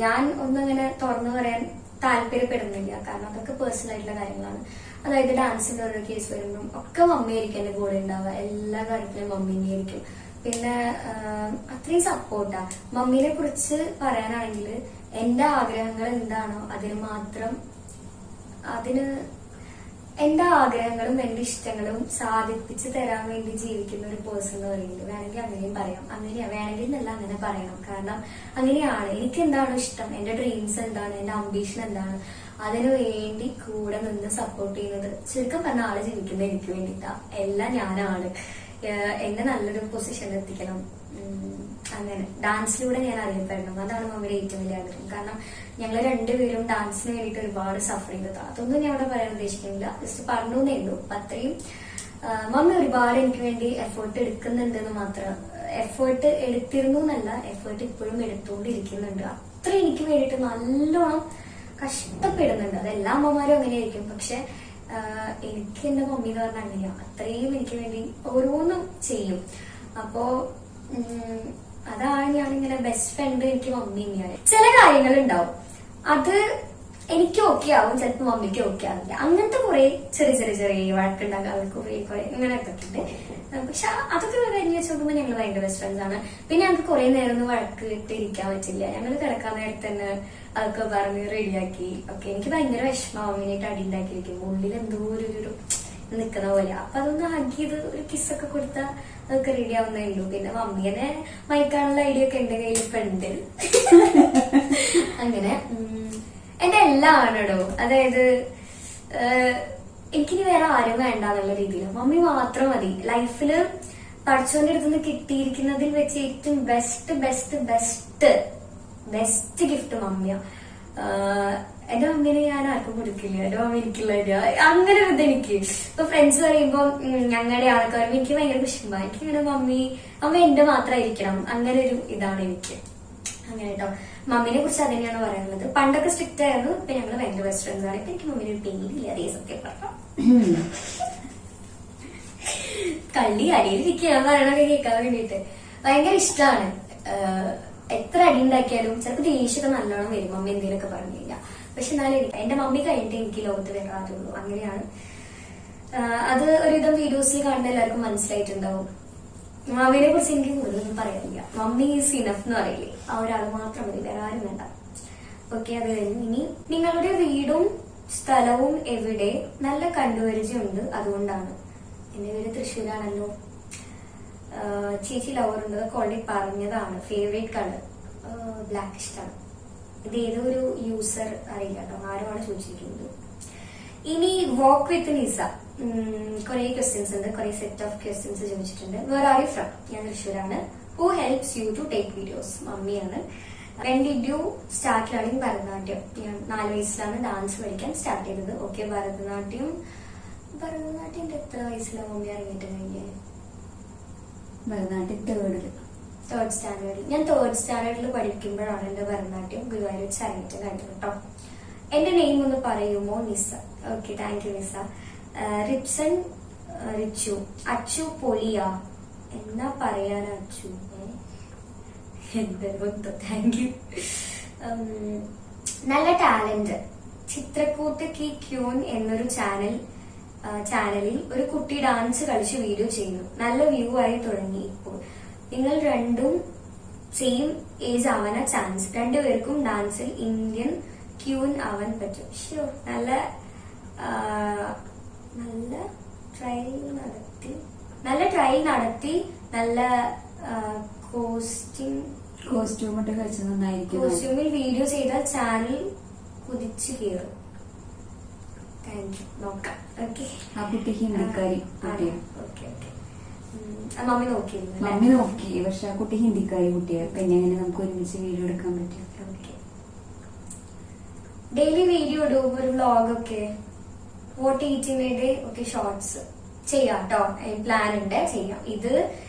ഞാൻ ഒന്നങ്ങനെ തുറന്നു പറയാൻ താല്പര്യപ്പെടുന്നില്ല. കാരണം അതൊക്കെ പേഴ്സണൽ ആയിട്ടുള്ള കാര്യങ്ങളാണ്. അതായത് ഡാൻസിന്റെ ഓരോ കേസ് വരുമ്പോഴും ഒക്കെ മമ്മിയായിരിക്കും എന്റെ കൂടെ ഉണ്ടാവുക. എല്ലാ കാര്യത്തിലും മമ്മീനെയായിരിക്കും. പിന്നെ അത്രയും സപ്പോർട്ടാ. മമ്മീനെ കുറിച്ച് പറയാനാണെങ്കിൽ എന്റെ ആഗ്രഹങ്ങൾ എന്താണോ എന്റെ ആഗ്രഹങ്ങളും എന്റെ ഇഷ്ടങ്ങളും സാധിപ്പിച്ച് തരാൻ വേണ്ടി ജീവിക്കുന്ന ഒരു പേഴ്സൺ എന്ന് പറയുന്നത് വേണമെങ്കിൽ അങ്ങനെയും പറയാം. വേണമെങ്കിൽ എന്നല്ല അങ്ങനെ പറയണം. കാരണം അങ്ങനെയാണ്. എനിക്ക് എന്താണോ ഇഷ്ടം, എന്റെ ഡ്രീംസ് എന്താണ്, എന്റെ അംബീഷൻ എന്താണ്, അതിനു വേണ്ടി കൂടെ നിന്ന് സപ്പോർട്ട് ചെയ്യുന്നത് ചുരുക്കം പറഞ്ഞ ആള് ജീവിക്കുന്നത് എനിക്ക് വേണ്ടിയിട്ടാ. എല്ലാം ഞാനാണ്. എന്നെ നല്ലൊരു പൊസിഷനിൽ എത്തിക്കണം. അങ്ങനെ ഡാൻസിലൂടെ ഞാൻ അറിയപ്പെടണം. അതാണ് മമ്മിയുടെ ഏറ്റവും വലിയ ആഗ്രഹം. കാരണം ഞങ്ങൾ രണ്ടുപേരും ഡാൻസിന് വേണ്ടിയിട്ട് ഒരുപാട് സഫർ ചെയ്തതാണ്. അതൊന്നും ഞാൻ അവിടെ പറയാൻ ഉദ്ദേശിക്കുന്നില്ല. ജസ്റ്റ് പറഞ്ഞേ ഉള്ളൂ. അപ്പൊ അത്രയും മമ്മി ഒരുപാട് എനിക്ക് വേണ്ടി എഫേർട്ട് എടുക്കുന്നുണ്ടെന്ന് മാത്രം. എഫേർട്ട് എടുത്തിരുന്നു എന്നല്ല, എഫേർട്ട് ഇപ്പോഴും എടുത്തുകൊണ്ടിരിക്കുന്നുണ്ട്. അത്ര എനിക്ക് വേണ്ടിയിട്ട് നല്ലോണം കഷ്ടപ്പെടുന്നുണ്ട്. അതെല്ലാ അമ്മമാരും അങ്ങനെയായിരിക്കും. പക്ഷെ എനിക്ക് എന്റെ മമ്മി എന്ന് പറഞ്ഞാൽ അങ്ങനെയാ. അത്രയും എനിക്ക് വേണ്ടി ഓരോന്നും ചെയ്യും. അപ്പോ അതാണ് ഞാനിങ്ങനെ ബെസ്റ്റ് ഫ്രണ്ട് എനിക്ക് മമ്മി തന്നെയാണ്. ചില കാര്യങ്ങൾ ഉണ്ടാവും, അത് എനിക്ക് ഓക്കെ ആവും, ചിലപ്പോ മമ്മിക്ക് ഓക്കെ ആവില്ല. അങ്ങനത്തെ കുറെ ചെറിയ വഴക്കുണ്ടാകാൻ കുറെ ഇങ്ങനെയൊക്കെ ഉണ്ട്. പക്ഷെ അതൊക്കെ കഴിഞ്ഞ് വെച്ച് നോക്കുമ്പോൾ ഞങ്ങൾ ഭയങ്കര ബെസ്റ്റ് ഫ്രണ്ട്സ് ആണ്. പിന്നെ ഞങ്ങൾക്ക് കുറെ നേരം ഒന്നും വഴക്ക് ഇട്ട് ഇരിക്കാൻ പറ്റില്ല. ഞങ്ങൾ കിടക്കാൻ നേരത്തെ തന്നെ അതൊക്കെ പറഞ്ഞ് റെഡിയാക്കി. ഓക്കെ, എനിക്ക് ഭയങ്കര വിഷമം മമ്മീനായിട്ട് അടി ഉണ്ടാക്കിയിരിക്കും. ഉള്ളിൽ എന്തോ ഒരു നിക്കുന്ന പോലെ. അപ്പൊ അതൊന്ന് ആക്കിയത് ഒരു കിസ്സൊക്കെ കൊടുത്താൽ അതൊക്കെ റെഡി ആവുന്നേ ഉള്ളൂ. പിന്നെ മമ്മീനെ മയക്കാനുള്ള ഐഡിയ ഒക്കെ എന്റെ കയ്യിൽ ഇപ്പൊ ഉണ്ട്. അങ്ങനെ എന്റെ എല്ലാം ആണോ. അതായത് എനിക്കിനി വേറെ ആരും വേണ്ട എന്നുള്ള രീതിയിൽ മമ്മി മാത്രം മതി. ലൈഫില് പഠിച്ചോന്റെ അടുത്തുനിന്ന് കിട്ടിയിരിക്കുന്നതിൽ വെച്ച് ഏറ്റവും ബെസ്റ്റ് ഗിഫ്റ്റ് മമ്മിയാ. എന്റെ മമ്മീനെ ഞാൻ ആർക്കും കൊടുക്കില്ല. എന്റെ മമ്മി എനിക്കുള്ള അങ്ങനെ ഒരു ഇതെനിക്ക്. ഇപ്പൊ ഫ്രണ്ട്സ് പറയുമ്പോ ഞങ്ങളുടെ ആൾക്കാർ പറയുമ്പോ എനിക്ക് ഭയങ്കര വിഷമ. എനിക്കിങ്ങനെ അമ്മ എന്റെ മാത്രമായിരിക്കണം, അങ്ങനെ ഒരു ഇതാണ് എനിക്ക്. അങ്ങനെ കേട്ടോ. മമ്മീനെ കുറിച്ച് അതന്നെയാണ് പറയാനുള്ളത്. പണ്ടൊക്കെ സ്ട്രിക്റ്റ് ആയിരുന്നു. ഇപ്പൊ ഞങ്ങള് ഭയങ്കര ബെസ്റ്റ് ഫ്രണ്ട്സ് ആണ്. ഇപ്പൊ എനിക്ക് മമ്മീനെ ഒരു പേടിയില്ല. അതേ സത്യം പറഞ്ഞു കള്ളി അടിയിലിരിക്കുക പറയണൊക്കെ കേൾക്കാൻ വേണ്ടിട്ട് ഭയങ്കര ഇഷ്ടമാണ്. എത്ര അടി ഉണ്ടാക്കിയാലും ചിലപ്പോൾ ദേഷ്യമൊക്കെ നല്ലോണം വരും മമ്മി എന്തെങ്കിലുമൊക്കെ പറഞ്ഞു കഴിഞ്ഞാൽ. പക്ഷെ എന്നാലും എന്റെ മമ്മി കഴിഞ്ഞിട്ട് എനിക്ക് ലോകത്ത് വരാതുള്ളൂ. അങ്ങനെയാണ്. അത് ഒരുവിധം വീഡിയോസിൽ കാണുന്ന എല്ലാവർക്കും മനസ്സിലായിട്ടുണ്ടാവും. മമ്മിനെ കുറിച്ച് എനിക്ക് കൂടുതലൊന്നും പറയാനില്ല. മമ്മി ഈസ് ഇനഫ് എന്ന് പറയില്ലേ, ആ ഒരാൾ മാത്രം മതി, വേറെ ആരും വേണ്ട. ഓക്കെ, അത് കഴിഞ്ഞു. ഇനി നിങ്ങളുടെ വീടും സ്ഥലവും എവിടെ? നല്ല കണ്ടുപരിചയമുണ്ട്, അതുകൊണ്ടാണ്. എന്റെ വീട് തൃശ്ശൂരാണല്ലോ. ചേച്ചി ലവർ ഉണ്ട്, ഓൾറെഡി പറഞ്ഞതാണ്. ഫേവറേറ്റ് കളർ ബ്ലാക്ക് ഇഷ്ടമാണ്. ഇത് ഏതൊരു യൂസർ അറിയില്ല കേട്ടോ, ആരുമാണ് ചോദിച്ചിരിക്കുന്നത്. ഇനി വോക്ക് വിത്ത് നിസ, കുറെ ക്വസ്റ്റ്യൻസ് ഉണ്ട്, കുറെ സെറ്റ് ഓഫ് ക്വസ്റ്റ്യൻസ് ചോദിച്ചിട്ടുണ്ട്. Where are you from? ഞാൻ തൃശ്ശൂരാണ്. Who helps you to take videos? മമ്മിയാണ്. When did you start learning Bharatanatyam? ഞാൻ 4 വയസ്സിലാണ് ഡാൻസ് പഠിക്കാൻ സ്റ്റാർട്ട് ചെയ്തത്. ഓക്കെ, ഭരതനാട്യം എത്ര വയസ്സിലാണ് മമ്മി ഇറങ്ങിയിട്ട് കഴിഞ്ഞാൽ? ഭരതനാട്യം തേർഡ് സ്റ്റാൻഡേർഡിൽ. ഞാൻ 3rd സ്റ്റാൻഡേർഡിൽ പഠിക്കുമ്പോഴാണ് എന്റെ ഭരതനാട്യം ഗുരുവായൂർ ചരങ്ങിട്ട് കണ്ടത് കേട്ടോ. എന്റെ നെയിം ഒന്ന് പറയുമോ? നിസ. ഓക്കെ, താങ്ക് യു നിസ. റിപ്സൺ റിച്ചു. അച്ചു പൊളിയാ എന്നാ പറയാൻ അച്ചു? എന്താ താങ്ക് യു. നല്ല ടാലന്റ്. ചിത്രക്കൂത്ത് കി ക്യൂൻ എന്നൊരു ചാനലിൽ ഒരു കുട്ടി ഡാൻസ് കളിച്ച് വീഡിയോ ചെയ്യുന്നു. നല്ല വ്യൂ ആയി തുടങ്ങി ഇപ്പോൾ. നിങ്ങൾ രണ്ടും സെയിം ഏജ് ആവാനാ ചാൻസ്. രണ്ടുപേർക്കും ഡാൻസിൽ ഇന്ത്യൻ ക്യൂൻ ആവാൻ പറ്റും. ഷ്യൂർ. നല്ല ട്രയൽ നടത്തി നല്ല കോസ്റ്റ്യൂമൊക്കെ കഴിച്ച് നന്നായിരിക്കും. കോസ്റ്റ്യൂമിൽ വീഡിയോ ചെയ്താൽ ചാനൽ കുതിച്ചു കയറും. Thank you. നോക്കാം. ഓക്കെ. ആ കുട്ടി ഹിന്ദിക്കാരി കുട്ടിയാണ്. Okay okay. മമ്മി നോക്കിയിരുന്നു. മമ്മി നോക്കി, പക്ഷെ ആ കുട്ടി ഹിന്ദിക്കാരി കുട്ടിയാണ്. പിന്നെ എങ്ങനെ നമുക്ക് ഒരുമിച്ച് വീഡിയോ എടുക്കാൻ പറ്റും? ഓക്കെ. ഡെയിലി വീഡിയോ ഇടും, ഒരു വ്ളോഗൊക്കെ, വോട്ട് ഈറ്റിംഗ് ഒക്കെ ഷോർട്സ് ചെയ്യാം കേട്ടോ. പ്ലാൻ ഉണ്ട്, ചെയ്യാം. ഇത്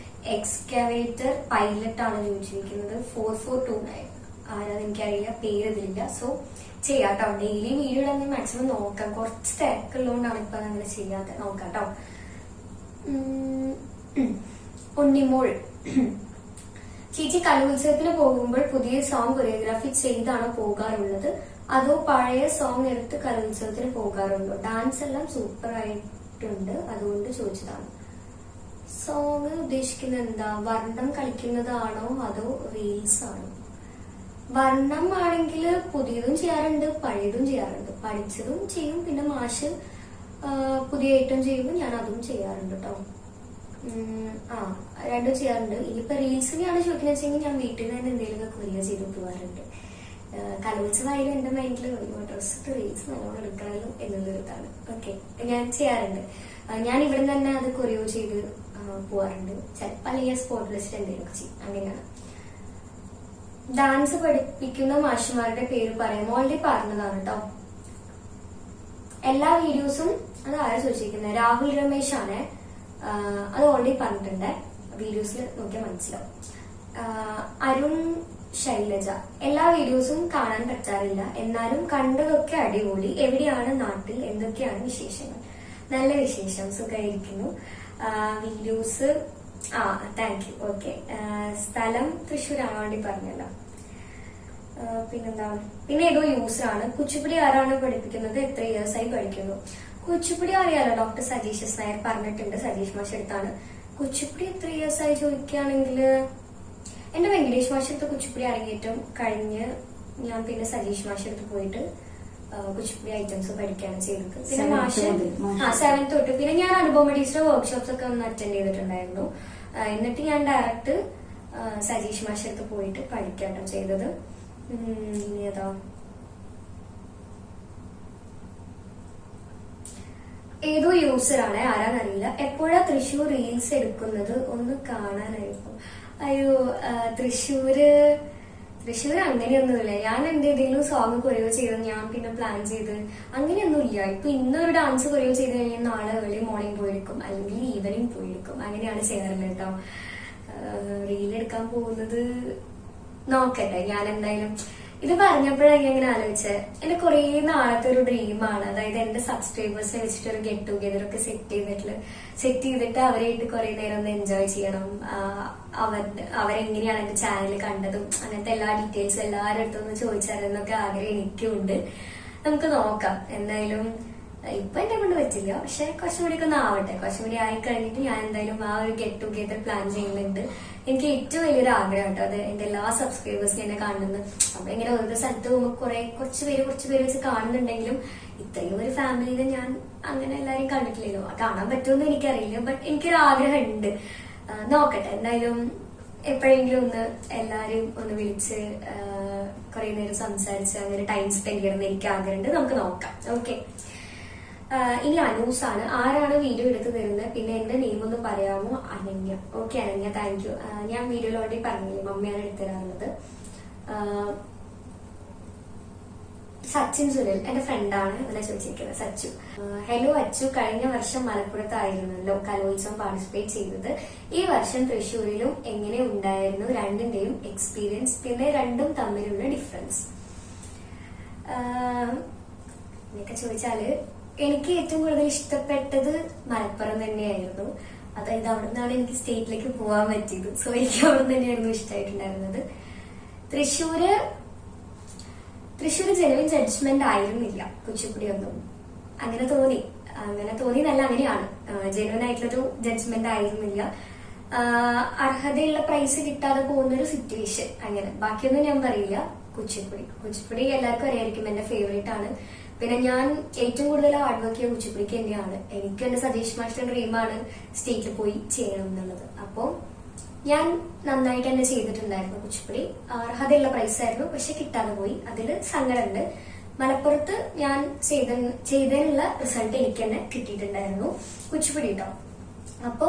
എക്സ്കവേറ്റർ പൈലറ്റ് ആണ് ചോദിച്ചിരിക്കുന്നത്. 4429 ആരാന്ന് എനിക്കറിയില്ല, പേര് ഇതിലില്ല. സോ ചെയ്യാം കേട്ടോ. ഡെയിലി വീഡിയോ ഇടാൻ മാക്സിമം നോക്കാം. കുറച്ച് തിരക്കുള്ളതുകൊണ്ടാണ് ഇപ്പൊ അങ്ങനെ ചെയ്യാതെ. നോക്കാം കേട്ടോ. ഉണ്ണിമോൾ ചേച്ചി കലോത്സവത്തിന് പോകുമ്പോൾ പുതിയ സോങ് കൊറിയോഗ്രാഫി ചെയ്താണോ പോകാറുള്ളത്, അതോ പഴയ സോങ് എടുത്ത് കലോത്സവത്തിന് പോകാറുണ്ടോ? ഡാൻസ് എല്ലാം സൂപ്പർ ആയിട്ടുണ്ട്, അതുകൊണ്ട് ചോദിച്ചതാണ്. സോങ് ഉദ്ദേശിക്കുന്നത് എന്താ? വർണ്ണം കളിക്കുന്നതാണോ അതോ റീൽസ് ആണോ? വർണ്ണം ആണെങ്കിൽ പുതിയതും ചെയ്യാറുണ്ട്, പഴയതും ചെയ്യാറുണ്ട്. പഠിച്ചതും ചെയ്യും, പിന്നെ മാഷ് പുതിയ ഐറ്റം ചെയ്യുമ്പോൾ ഞാൻ അതും ചെയ്യാറുണ്ട് കേട്ടോ. രണ്ടും ചെയ്യാറുണ്ട്. ഇനിയിപ്പോ റീൽസിനെയാണ് ചോദിക്കുന്നത് വെച്ചെങ്കിൽ ഞാൻ വീട്ടിൽ നിന്ന് തന്നെ എന്തെങ്കിലും കൊറിയ ചെയ്ത് പോകാറുണ്ട്. കലോത്സവമായാലും എന്റെ മൈൻഡിൽ ഡ്രസ് റീൽസ് നല്ലോണം എടുക്കണമല്ലോ എന്നുള്ളൊരു ഇതാണ്. ഓക്കെ, ഞാൻ ചെയ്യാറുണ്ട്. ഞാൻ ഇവിടെ തന്നെ അത് കൊറിയോ ചെയ്ത് പോവാറുണ്ട്. ചിലപ്പോൾ അല്ലെങ്കിൽ സ്പോട്ട് ലിസ്റ്റ് എന്തെങ്കിലുമൊക്കെ ചെയ്യും. അങ്ങനെയാണ്. ഡാൻസ് പഠിപ്പിക്കുന്ന മാഷുമാരുടെ പേര് പറയാം. ഓൾറെഡി പറഞ്ഞതാണ് കേട്ടോ. എല്ലാ വീഡിയോസും അത് ആരാ ചോദിച്ചിരിക്കുന്നത്? രാഹുൽ രമേശ് ആണ്. അത് ഓൾറെഡി പറഞ്ഞിട്ടുണ്ട്, വീഡിയോസിൽ നോക്കിയാൽ മനസ്സിലാവും. അരുൺ ശൈലജ, എല്ലാ വീഡിയോസും കാണാൻ പറ്റാറില്ല, എന്നാലും കണ്ടതൊക്കെ അടിപൊളി. എവിടെയാണ് നാട്ടിൽ? എന്തൊക്കെയാണ് വിശേഷങ്ങൾ? നല്ല വിശേഷം, സുഖമായിരിക്കുന്നു. Videos thank you. ഓക്കെ. സ്ഥലം തൃശ്ശൂരാണ്, വേണ്ടി പറഞ്ഞല്ലോ. പിന്നെന്താ, പിന്നെ ഏതോ യൂസറാണ്. കുച്ചിപ്പുടി ആരാണ് പഠിപ്പിക്കുന്നത്? എത്ര ഇയേഴ്സ് ആയി പഠിക്കുന്നു? കുച്ചിപ്പുടി അറിയാലോ, ഡോക്ടർ സജീഷ് എസ് നായർ പറഞ്ഞിട്ടുണ്ട്. സജീഷ് മാഷ് അടുത്താണ്. കുച്ചിപ്പുടി എത്ര ഇയേഴ്സ് ആയി ചോദിക്കുകയാണെങ്കിൽ എന്റെ വെങ്കടേഷ് മാഷ് അടുത്ത് കുച്ചിപ്പുടി അരങ്ങേറ്റം കഴിഞ്ഞ് ഞാൻ പിന്നെ സജീഷ് മാഷ് അടുത്ത് പോയിട്ട് കുച്ചിപ്പുടി ഐറ്റംസ് പഠിക്കുകയാണ് ചെയ്തത്. പിന്നെ മാഷ് 7th തൊട്ട് പിന്നെ ഞാൻ അനുപമ ടീച്ചറുടെ വർക്ക്ഷോപ്സ് ഒക്കെ ഒന്ന് അറ്റൻഡ് ചെയ്തിട്ടുണ്ടായിരുന്നു. എന്നിട്ട് ഞാൻ ഡയറക്റ്റ് സജീഷ് മാഷ് അടുത്ത് പോയിട്ട് പഠിക്കാട്ടോ ചെയ്തത്. ഇനി ഏതാ, ഏതോ യൂസറാണ്, ആരാന്നറിയില്ല. എപ്പോഴാ തൃശ്ശൂർ റീൽസ് എടുക്കുന്നത്? ഒന്ന് കാണാനായിരുന്നു. അയ്യോ, തൃശ്ശൂര് അങ്ങനെയൊന്നുമില്ല. ഞാൻ എന്റെ ഏതെങ്കിലും സോങ് കൊറിയോ ചെയ്ത് ഞാൻ പിന്നെ പ്ലാൻ ചെയ്ത് അങ്ങനെയൊന്നുമില്ല. ഇപ്പൊ ഇന്നൊരു ഡാൻസ് കൊറിയോ ചെയ്ത് കഴിഞ്ഞാൽ നാളെ ഏർലി മോർണിംഗ് പോയിരിക്കും, അല്ലെങ്കിൽ ഈവനിങ് പോയിരിക്കും. അങ്ങനെയാണ് ചെയ്യാറുള്ളത് കേട്ടോ. റീൽ എടുക്കാൻ പോകുന്നത് നോക്കട്ടെ. ഞാൻ എന്തായാലും ഇത് പറഞ്ഞപ്പോഴാണ് ഇങ്ങനെ ആലോചിച്ചത്. എന്റെ കുറെ നാളത്തെ ഒരു ഡ്രീമാണ്. അതായത് എന്റെ സബ്സ്ക്രൈബേഴ്സിനെ വെച്ചിട്ട് ഒരു ഗെറ്റ് ടുഗെദർ ഒക്കെ സെറ്റ് ചെയ്തിട്ട് അവരായിട്ട് കുറെ നേരം ഒന്ന് എൻജോയ് ചെയ്യണം. അവരെങ്ങനെയാണ് എന്റെ ചാനൽ കണ്ടതും അങ്ങനത്തെ എല്ലാ ഡീറ്റെയിൽസും എല്ലാവരുടെ അടുത്തൊന്ന് ചോദിച്ചറിയുന്നൊക്കെ ആഗ്രഹം എനിക്കുണ്ട്. നമുക്ക് നോക്കാം. എന്തായാലും ഇപ്പൊ എന്നെ കൊണ്ട് പറ്റില്ല, പക്ഷെ കുറച്ചും കൂടി ഒന്ന് ആവട്ടെ. കുറച്ചും കൂടി ആയി കഴിഞ്ഞിട്ട് ഞാൻ എന്തായാലും ആ ഒരു ഗെറ്റ് ടുഗെദർ പ്ലാൻ ചെയ്യുന്നുണ്ട്. എനിക്ക് ഏറ്റവും വലിയൊരു ആഗ്രഹം കേട്ടോ അത്. എന്റെ എല്ലാ സബ്സ്ക്രൈബേഴ്സിനും എന്നെ കാണുന്നത്. അപ്പൊ ഇങ്ങനെ ഓരോ സ്ഥലത്ത് പോകുമ്പോൾ കുറച്ച് പേര് വെച്ച് കാണുന്നുണ്ടെങ്കിലും ഇത്രയും ഒരു ഫാമിലിനെ ഞാൻ അങ്ങനെ എല്ലാരെയും കണ്ടിട്ടില്ലല്ലോ. കാണാൻ പറ്റുമെന്ന് എനിക്കറിയില്ല, ബട്ട് എനിക്കൊരു ആഗ്രഹം ഉണ്ട്. നോക്കട്ടെ. എന്തായാലും എപ്പോഴെങ്കിലും ഒന്ന് എല്ലാരെയും ഒന്ന് വിളിച്ച് കുറെ നേരം സംസാരിച്ച് അങ്ങനെ ടൈം സ്പെൻഡ് ചെയ്യണമെന്ന് എനിക്ക് ആഗ്രഹമുണ്ട്. നമുക്ക് നോക്കാം. ഓക്കെ. ഇനി അനൂസാണ്. ആരാണ് വീഡിയോ എടുത്ത് തരുന്നത്? പിന്നെ എന്റെ നെയിം ഒന്ന് പറയാമോ? Ananya. Okay Ananya, thank you. ഞാൻ വീഡിയോയിൽ ഓൾറെഡി പറഞ്ഞില്ലേ, മമ്മിയാണ് എടുത്തു തരാറുള്ളത്. സച്ചിൻ സുനിൽ എന്റെ ഫ്രണ്ടാണ് എന്നാ ചോദിച്ചിരിക്കുന്നത്. സച്ചു, ഹലോ അച്ചു, കഴിഞ്ഞ വർഷം മലപ്പുറത്തായിരുന്നല്ലോ കലോത്സവം പാർട്ടിസിപ്പേറ്റ് ചെയ്തത്. ഈ വർഷം തൃശ്ശൂരിലും എങ്ങനെ ഉണ്ടായിരുന്നു? രണ്ടിന്റെയും എക്സ്പീരിയൻസ്, പിന്നെ രണ്ടും തമ്മിലുള്ള ഡിഫറൻസ് എന്നൊക്കെ ചോദിച്ചാല് എനിക്ക് ഏറ്റവും കൂടുതൽ ഇഷ്ടപ്പെട്ടത് മലപ്പുറം തന്നെയായിരുന്നു. അതായത് അവിടെ നിന്നാണ് എനിക്ക് സ്റ്റേറ്റിലേക്ക് പോകാൻ പറ്റിയത്. സോ എനിക്ക് അവിടെ തന്നെയായിരുന്നു ഇഷ്ടമായിട്ടുണ്ടായിരുന്നത്. തൃശ്ശൂര് ജെനുവിൻ ജഡ്ജ്മെന്റ് ആയിരുന്നില്ല കുച്ചിപ്പുടി ഒന്നും. അങ്ങനെ തോന്നി നല്ല അങ്ങനെയാണ്. ജെനുവിൻ ആയിട്ടുള്ളൊരു ജഡ്ജ്മെന്റ് ആയിരുന്നില്ല. അർഹതയുള്ള പ്രൈസ് കിട്ടാതെ പോകുന്നൊരു സിറ്റുവേഷൻ. അങ്ങനെ ബാക്കിയൊന്നും ഞാൻ പറയില്ല. കുച്ചിപ്പുടി എല്ലാവർക്കും അറിയായിരിക്കും, എന്റെ ഫേവറേറ്റ് ആണ്. പിന്നെ ഞാൻ ഏറ്റവും കൂടുതൽ ഹാർഡ് വർക്ക് ചെയ്യുക കുച്ചിപ്പുടിക്ക് തന്നെയാണ്. എനിക്ക് എന്റെ സതീഷ് മാസ്റ്റർ ഡ്രീമാണ് സ്റ്റേറ്റിൽ പോയി ചെയ്യണം എന്നുള്ളത്. അപ്പോൾ ഞാൻ നന്നായിട്ട് തന്നെ ചെയ്തിട്ടുണ്ടായിരുന്നു കുച്ചിപ്പുടി. അർഹതയുള്ള പ്രൈസ് ആയിരുന്നു, പക്ഷെ കിട്ടാതെ പോയി. അതിൽ സങ്കടമുണ്ട്. മലപ്പുറത്ത് ഞാൻ ചെയ്തതിനുള്ള റിസൾട്ട് എനിക്ക് തന്നെ കിട്ടിയിട്ടുണ്ടായിരുന്നു, കുച്ചിപ്പുടി കേട്ടോ. അപ്പോ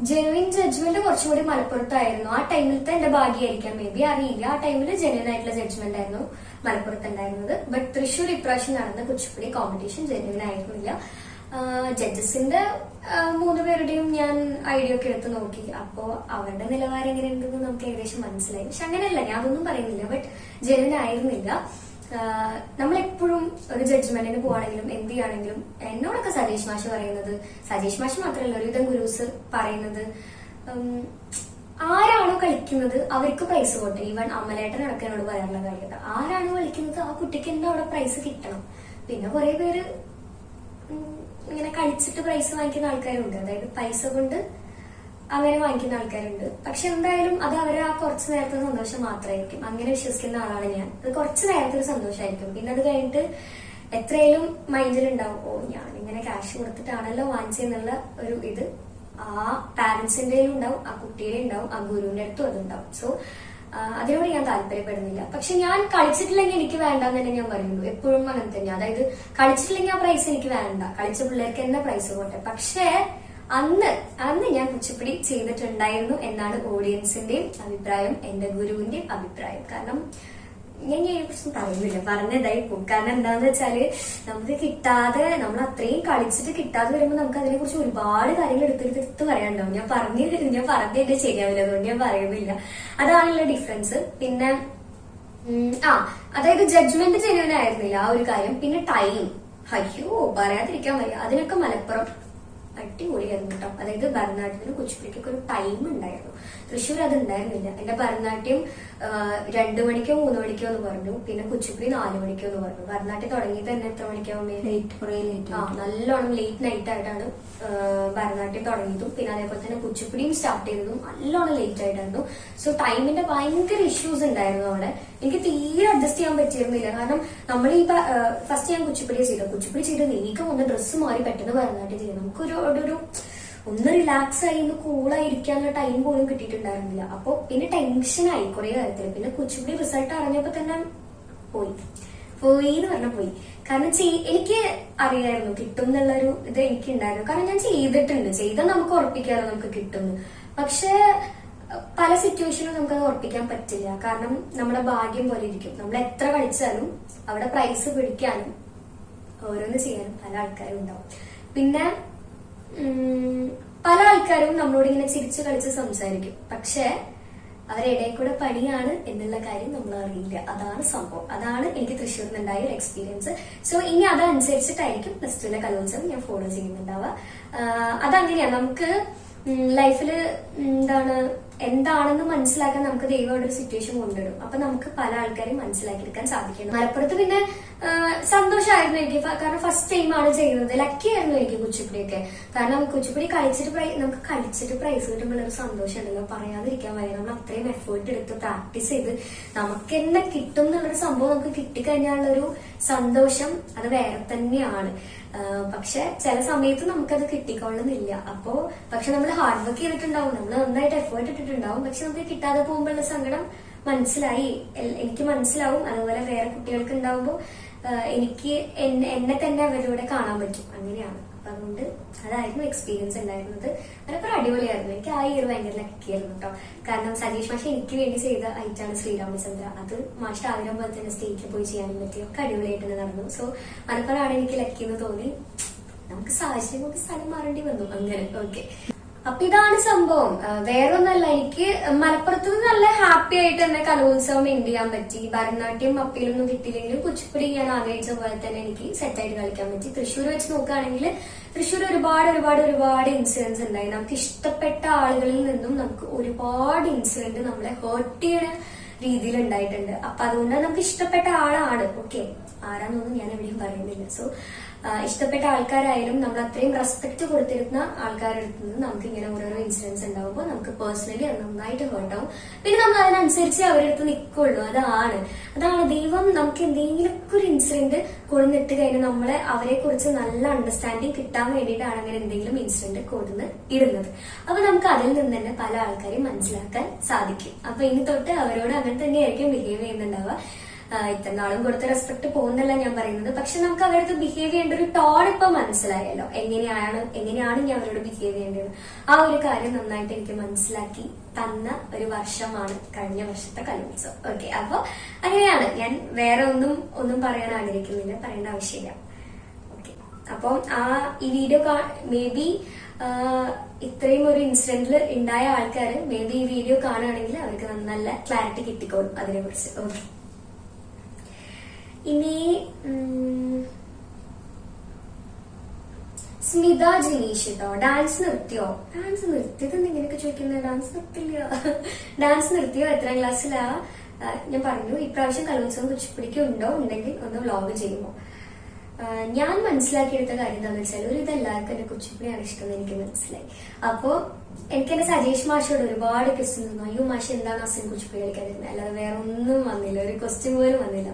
ജെനുവിൻ ജഡ്ജ്മെന്റ് കുറച്ചും കൂടി മലപ്പുറത്തായിരുന്നു. ആ ടൈമിലത്തെ എന്റെ ഭാഗ്യമായിരിക്കാം, മേ ബി അറിയില്ല. ആ ടൈമിൽ ജെനുവിൻ ആയിട്ടുള്ള ജഡ്ജ്മെന്റ് ആയിരുന്നു മലപ്പുറത്ത് ഉണ്ടായിരുന്നത്. ബട്ട് തൃശ്ശൂർ ഇപ്രാവശ്യം നടന്ന കുച്ചിപ്പുടി കോമ്പറ്റീഷൻ ജെനുവിൻ ആയിരുന്നില്ല. ജഡ്ജസിന്റെ 3 പേരുടെയും ഞാൻ ഐഡിയ ഒക്കെ എടുത്ത് നോക്കി. അപ്പോ അവരുടെ നിലവാരം എങ്ങനെയുണ്ടെന്ന് നമുക്ക് ഏകദേശം മനസ്സിലായി. പക്ഷെ അങ്ങനെയല്ല, ഞാൻ അതൊന്നും പറയുന്നില്ല. ബട്ട് ജെനുവിൻ ആയിരുന്നില്ല. നമ്മളെപ്പോഴും ഒരു ജഡ്ജ്മെന്റിന് പോവാണെങ്കിലും എന്ത് ചെയ്യുകയാണെങ്കിലും എന്നോടൊക്കെ സജീഷ് മാഷ് പറയുന്നത്, സജീഷ് മാഷ് മാത്രമല്ല ഒരുവിധം ഗുരൂസ് പറയുന്നത്, ആരാണോ കളിക്കുന്നത് അവർക്ക് പ്രൈസ് പോട്ടെ. ഈവൻ അമലേട്ടൻ അടക്കം എന്നോട് പറയാനുള്ള കാര്യം, ആരാണോ കളിക്കുന്നത് ആ കുട്ടിക്ക് എന്താ അവിടെ പ്രൈസ് കിട്ടണം. പിന്നെ കുറെ പേര് ഇങ്ങനെ കളിച്ചിട്ട് പ്രൈസ് വാങ്ങിക്കുന്ന ആൾക്കാരുണ്ട്, അതായത് പൈസ കൊണ്ട് അങ്ങനെ വാങ്ങിക്കുന്ന ആൾക്കാരുണ്ട്. പക്ഷെ എന്തായാലും അത് അവരെ ആ കുറച്ചു നേരത്തെ സന്തോഷം മാത്രമായിരിക്കും. അങ്ങനെ വിശ്വസിക്കുന്ന ആളാണ് ഞാൻ. അത് കുറച്ചു നേരത്തെ ഒരു സന്തോഷമായിരിക്കും. പിന്നെ അത് എത്രയായാലും മൈൻഡിലുണ്ടാവും, ഓ ഞാനിങ്ങനെ ക്യാഷ് കൊടുത്തിട്ടാണല്ലോ വാങ്ങിച്ചെന്നുള്ള ഒരു ഇത് ആ പാരന്റ്സിന്റെ ഉണ്ടാവും, ആ കുട്ടിയുടെ ഉണ്ടാവും, ആ ഗുരുവിന്റെ അടുത്തും അതുണ്ടാവും. സോ അതിനോട് ഞാൻ താല്പര്യപ്പെടുന്നില്ല. പക്ഷെ ഞാൻ കളിച്ചിട്ടില്ലെങ്കിൽ എനിക്ക് വേണ്ടെന്ന് തന്നെ ഞാൻ പറയുള്ളൂ. എപ്പോഴും അങ്ങനെ തന്നെ. അതായത് കളിച്ചിട്ടില്ലെങ്കിൽ ആ പ്രൈസ് എനിക്ക് വേണ്ട, കളിച്ച പിള്ളേർക്ക് തന്നെ പ്രൈസ് പോട്ടെ. പക്ഷേ അന്ന് ഞാൻ കുച്ചിപ്പുടി ചെയ്തിട്ടുണ്ടായിരുന്നു എന്നാണ് ഓഡിയൻസിന്റെയും അഭിപ്രായം, എന്റെ ഗുരുവിന്റെയും അഭിപ്രായം. കാരണം ഞാൻ ഈ പ്രശ്നം പറയുന്നില്ല, പറഞ്ഞതായി പോകും. കാരണം എന്താന്ന് വെച്ചാല് നമുക്ക് കിട്ടാതെ, നമ്മൾ അത്രയും കളിച്ചിട്ട് കിട്ടാതെ വരുമ്പോൾ നമുക്ക് അതിനെ കുറിച്ച് ഒരുപാട് കാര്യങ്ങൾ എടുത്ത് പറയാനുണ്ടാവും. ഞാൻ പറഞ്ഞിട്ട് ശരിയാവില്ല, അതുകൊണ്ട് ഞാൻ പറയുന്നില്ല. അതാണല്ലോ ഡിഫറൻസ്. പിന്നെ അതായത് ജഡ്ജ്മെന്റ് ജെന്യുവൻ ആയിരുന്നില്ല ആ ഒരു കാര്യം. പിന്നെ ടൈം, അയ്യോ പറയാതിരിക്കാൻ വയ്യ. അതിനൊക്കെ മലപ്പുറം അടിപൊളിയായിരുന്നു കേട്ടോ. അതായത് ഭരതനാട്യത്തിന് കുച്ചിപ്പുടിക്കൊക്കെ ഒരു ടൈം ഉണ്ടായിരുന്നു. തൃശ്ശൂർ അത് ഉണ്ടായിരുന്നില്ല. എന്റെ ഭരതനാട്യം 2 മണിക്കോ 3 മണിക്കോ എന്ന് പറഞ്ഞു. പിന്നെ കുച്ചിപ്പുടി 4 മണിക്കോ എന്ന് പറഞ്ഞു. ഭരതനാട്യം തുടങ്ങിയത് തന്നെ എത്ര മണിക്കാവുമ്പോ നല്ലോണം ലേറ്റ് നൈറ്റ് ആയിട്ടാണ് ഭരതനാട്യം തുടങ്ങിയതും. പിന്നെ അതേപോലെ തന്നെ കുച്ചിപ്പുടിയും സ്റ്റാർട്ട് ചെയ്തതും നല്ലോണം ലേറ്റ് ആയിട്ടായിരുന്നു. സോ ടൈമിന്റെ ഭയങ്കര ഇഷ്യൂസ് ഉണ്ടായിരുന്നു അവിടെ. എനിക്ക് തീരെ അഡ്ജസ്റ്റ് ചെയ്യാൻ പറ്റിയിരുന്നില്ല. കാരണം നമ്മൾ ഈ ഫസ്റ്റ് ഞാൻ കുച്ചിപ്പുടി ചെയ്ത് വേഗം ഒന്ന് ഡ്രസ്സ് മാറി പെട്ടെന്ന് ഭരതനാട്യം ചെയ്തു. നമുക്കൊരു ഒന്ന് റിലാക്സ് ആയി ഒന്ന് കൂളായി ഇരിക്കാനുള്ള ടൈം പോലും കിട്ടിയിട്ടുണ്ടായിരുന്നില്ല. അപ്പൊ പിന്നെ ടെൻഷനായി കുറെ കാര്യത്തില്. പിന്നെ കുച്ചിപ്പുടി റിസൾട്ട് അറിഞ്ഞപ്പോ തന്നെ പോയി എന്ന് പറഞ്ഞാൽ പോയി. കാരണം എനിക്ക് അറിയായിരുന്നു കിട്ടും എന്നുള്ളൊരു ഇത് എനിക്ക് ഉണ്ടായിരുന്നു. കാരണം ഞാൻ ചെയ്താൽ നമുക്ക് ഉറപ്പിക്കാമല്ലോ നമുക്ക് കിട്ടുന്നു. പക്ഷെ പല സിറ്റുവേഷനും നമുക്കത് ഉറപ്പിക്കാൻ പറ്റില്ല. കാരണം നമ്മുടെ ഭാഗ്യം പോലെ ഇരിക്കും. നമ്മൾ എത്ര കളിച്ചാലും അവിടെ പ്രൈസ് പിടിക്കാനും ഓരോന്ന് ചെയ്യാനും പല ആൾക്കാരും ഉണ്ടാവും. പിന്നെ പല ആൾക്കാരും നമ്മളോട് ഇങ്ങനെ ചിരിച്ചു കളിച്ച് സംസാരിക്കും. പക്ഷെ അവരിടയിൽ കൂടെ പണിയാണ് എന്നുള്ള കാര്യം നമ്മൾ അറിയില്ല. അതാണ് സംഭവം. അതാണ് എനിക്ക് തൃശ്ശൂരിൽ നിന്നുണ്ടായ ഒരു എക്സ്പീരിയൻസ്. സോ ഇനി അതനുസരിച്ചിട്ടായിരിക്കും പ്ലസ് 2 കലോത്സവം ഞാൻ ഫോളോ ചെയ്യുന്നുണ്ടാവുക. അതങ്ങനെയാണ്. നമുക്ക് ലൈഫില് എന്താണെന്ന് മനസ്സിലാക്കാൻ നമുക്ക് ദൈവമായിട്ട് ഒരു സിറ്റുവേഷൻ കൊണ്ടുവരും. അപ്പൊ നമുക്ക് പല ആൾക്കാരെയും മനസ്സിലാക്കിയെടുക്കാൻ സാധിക്കണം. മലപ്പുറത്ത് പിന്നെ സന്തോഷമായിരുന്നു എനിക്ക്. കാരണം ഫസ്റ്റ് ടൈമാണ് ചെയ്യുന്നത്. ലക്കി ആയിരുന്നു എനിക്ക് കുച്ചിപ്പുടിയൊക്കെ. കാരണം കുച്ചിപ്പുടി നമുക്ക് കളിച്ചിട്ട് പ്രൈസ് കിട്ടുമ്പോൾ ഒരു സന്തോഷം ഉണ്ടല്ലോ, പറയാതിരിക്കാൻ വയ്യ. നമ്മൾ അത്രയും എഫേർട്ട് എടുത്ത് പ്രാക്ടീസ് ചെയ്ത് നമുക്ക് തന്നെ കിട്ടും എന്നുള്ളൊരു സംഭവം നമുക്ക് കിട്ടിക്കഴിഞ്ഞാലുള്ളൊരു സന്തോഷം അത് വേറെ തന്നെയാണ്. പക്ഷെ ചില സമയത്ത് നമുക്കത് കിട്ടിക്കൊള്ളുന്നില്ല. പക്ഷെ നമ്മൾ ഹാർഡ് വർക്ക് ചെയ്തിട്ടുണ്ടാവും, നമ്മൾ നന്നായിട്ട് എഫേർട്ട് ഇട്ടിട്ടുണ്ടാവും. പക്ഷെ നമുക്ക് കിട്ടാതെ പോകുമ്പോഴുള്ള സങ്കടം എനിക്ക് മനസ്സിലാവും. അതുപോലെ വേറെ കുട്ടികൾക്ക് ഉണ്ടാവുമ്പോൾ എനിക്ക് എന്നെ തന്നെ അവരിലൂടെ കാണാൻ പറ്റും. അങ്ങനെയാണ്. അപ്പൊ അതുകൊണ്ട് അതായിരുന്നു എക്സ്പീരിയൻസ് ഉണ്ടായിരുന്നത്. അതിനൊക്കെ അടിപൊളിയായിരുന്നു. എനിക്ക് ആ ഇയർ ഭയങ്കര ലക്കിയായിരുന്നു കേട്ടോ. കാരണം സജീഷ് മാഷ് എനിക്ക് വേണ്ടി ചെയ്ത ഐറ്റാണ് ശ്രീരാമചന്ദ്ര. അത് മാഷ് ആഗ്രഹം പോലെ തന്നെ സ്റ്റേജിൽ പോയി ചെയ്യാനും പറ്റി. ഒക്കെ അടിപൊളിയായിട്ട് തന്നെ നടന്നു. സോ മലപ്പുറമാണ് എനിക്ക് ലക്കി എന്ന് തോന്നി. നമുക്ക് സാഹചര്യം കൊണ്ട് സ്ഥലം മാറേണ്ടി വന്നു. അങ്ങനെ ഓക്കെ. അപ്പൊ ഇതാണ് സംഭവം. വേറൊന്നല്ല, എനിക്ക് മലപ്പുറത്ത് നല്ല ഹാപ്പി ആയിട്ട് തന്നെ കലോത്സവം എൻഡ് ചെയ്യാൻ പറ്റി. ഭരതനാട്യം അപ്പീലൊന്നും കിട്ടിയില്ലെങ്കിലും കുച്ചിപ്പുടി ഞാൻ ആഗ്രഹിച്ച പോലെ തന്നെ എനിക്ക് സെറ്റായിട്ട് കളിക്കാൻ പറ്റി. തൃശ്ശൂർ വെച്ച് നോക്കുകയാണെങ്കിൽ തൃശ്ശൂർ ഒരുപാട് ഇൻസിഡൻസ് ഉണ്ടായി. നമുക്ക് ഇഷ്ടപ്പെട്ട ആളുകളിൽ നിന്നും നമുക്ക് ഒരുപാട് ഇൻസിഡന്റ് നമ്മളെ ഹേർട്ട് ചെയ്യുന്ന രീതിയിൽ ഉണ്ടായിട്ടുണ്ട്. അപ്പൊ അതുകൊണ്ട് നമുക്ക് ഇഷ്ടപ്പെട്ട ആളാണ്. ഓക്കെ, ആരാന്നൊന്നും ഞാൻ എവിടെയും പറയുന്നില്ല. സോ ഇഷ്ടപ്പെട്ട ആൾക്കാരായാലും നമ്മൾ അത്രയും റെസ്പെക്ട് കൊടുത്തിരുന്ന ആൾക്കാരുടെ അടുത്ത് നിന്ന് നമുക്ക് ഇങ്ങനെ ഓരോരോ ഇൻസിഡൻസ് ഉണ്ടാവുമ്പോൾ നമുക്ക് പേഴ്സണലി അത് നന്നായിട്ട് ഹേർട്ട് ആവും. പിന്നെ നമ്മൾ അതിനനുസരിച്ച് അവരുടെ അടുത്ത് നിൽക്കുള്ളൂ. അതാണ് ദൈവം നമുക്ക് എന്തെങ്കിലുമൊക്കെ ഒരു ഇൻസിഡന്റ് കൊടുന്നിട്ട് കഴിഞ്ഞാൽ നമ്മളെ അവരെ കുറിച്ച് നല്ല അണ്ടർസ്റ്റാൻഡിങ് കിട്ടാൻ വേണ്ടിയിട്ടാണ് അങ്ങനെ എന്തെങ്കിലും ഇൻസിഡന്റ് കൊടുന്ന് ഇടുന്നത്. അപ്പൊ നമുക്ക് അതിൽ നിന്ന് തന്നെ പല ആൾക്കാരെയും മനസ്സിലാക്കാൻ സാധിക്കും. അപ്പൊ ഇനി തൊട്ട് അവരോട് അങ്ങനെ തന്നെയായിരിക്കും ബിഹേവ് ചെയ്യുന്നുണ്ടാവുക. ഇത്ര നാളും കൊടുത്ത റെസ്പെക്ട് പോകുന്നല്ല ഞാൻ പറയുന്നത്. പക്ഷെ നമുക്ക് അവരടുത്ത് ബിഹേവ് ചെയ്യേണ്ട ഒരു ടോൺ ഇപ്പൊ മനസ്സിലായല്ലോ, എങ്ങനെയാണ് ഞാൻ അവരോട് ബിഹേവ് ചെയ്യേണ്ടത്. ആ ഒരു കാര്യം നന്നായിട്ട് എനിക്ക് മനസ്സിലാക്കി തന്ന ഒരു വർഷമാണ് കഴിഞ്ഞ വർഷത്തെ കലോത്സവം. ഓക്കെ, അപ്പൊ അങ്ങനെയാണ്. ഞാൻ വേറെ ഒന്നും പറയാൻ ആഗ്രഹിക്കുന്നില്ല, പറയേണ്ട ആവശ്യമില്ല. ഓക്കെ, അപ്പം ഈ വീഡിയോ മേ ബി ഇത്രയും ഒരു ഇൻസിഡന്റിൽ ഉണ്ടായ ആൾക്കാർ മേ ബി ഈ വീഡിയോ കാണുകയാണെങ്കിൽ അവർക്ക് നല്ല ക്ലാരിറ്റി കിട്ടിക്കോളും അതിനെ കുറിച്ച്. ഓക്കെ, ഇനി സ്മിത ജിനീഷ് കേട്ടോ, ഡാൻസ് നിർത്തിയോ? ഡാൻസ് നിർത്തിയത് ഇങ്ങനെയൊക്കെ ചോദിക്കുന്നത്. ഡാൻസ് നിർത്തില്ല. ഡാൻസ് നിർത്തിയോ? എത്രാം ക്ലാസ്സിലാ? ഞാൻ പറഞ്ഞു ഇപ്രാവശ്യം കലോത്സവം കുച്ചിപ്പിടിക്ക് ഉണ്ടെങ്കിൽ ഒന്ന് വ്ലോഗ് ചെയ്യുമോ? ഞാൻ മനസ്സിലാക്കിയെടുത്ത കാര്യം എന്താണെന്ന് വെച്ചാൽ ഒരു ഇതെല്ലാവർക്കും എന്നെ കുച്ചിപ്പിടിയാണ് ഇഷ്ടം എന്ന് എനിക്ക് മനസ്സിലായി. അപ്പോ എനിക്ക് എന്റെ സജേഷ് മാഷോട് ഒരുപാട് ക്വസ്റ്റ്യൻ തന്നു. അയ്യോ മാഷ് എന്താണ് അസിൻ കുച്ചിപ്പിടി കളിക്കാതിരുന്നത്? അല്ലാതെ വേറെ ഒന്നും വന്നില്ല, ഒരു ക്വസ്റ്റ്യൻ പോലും വന്നില്ല.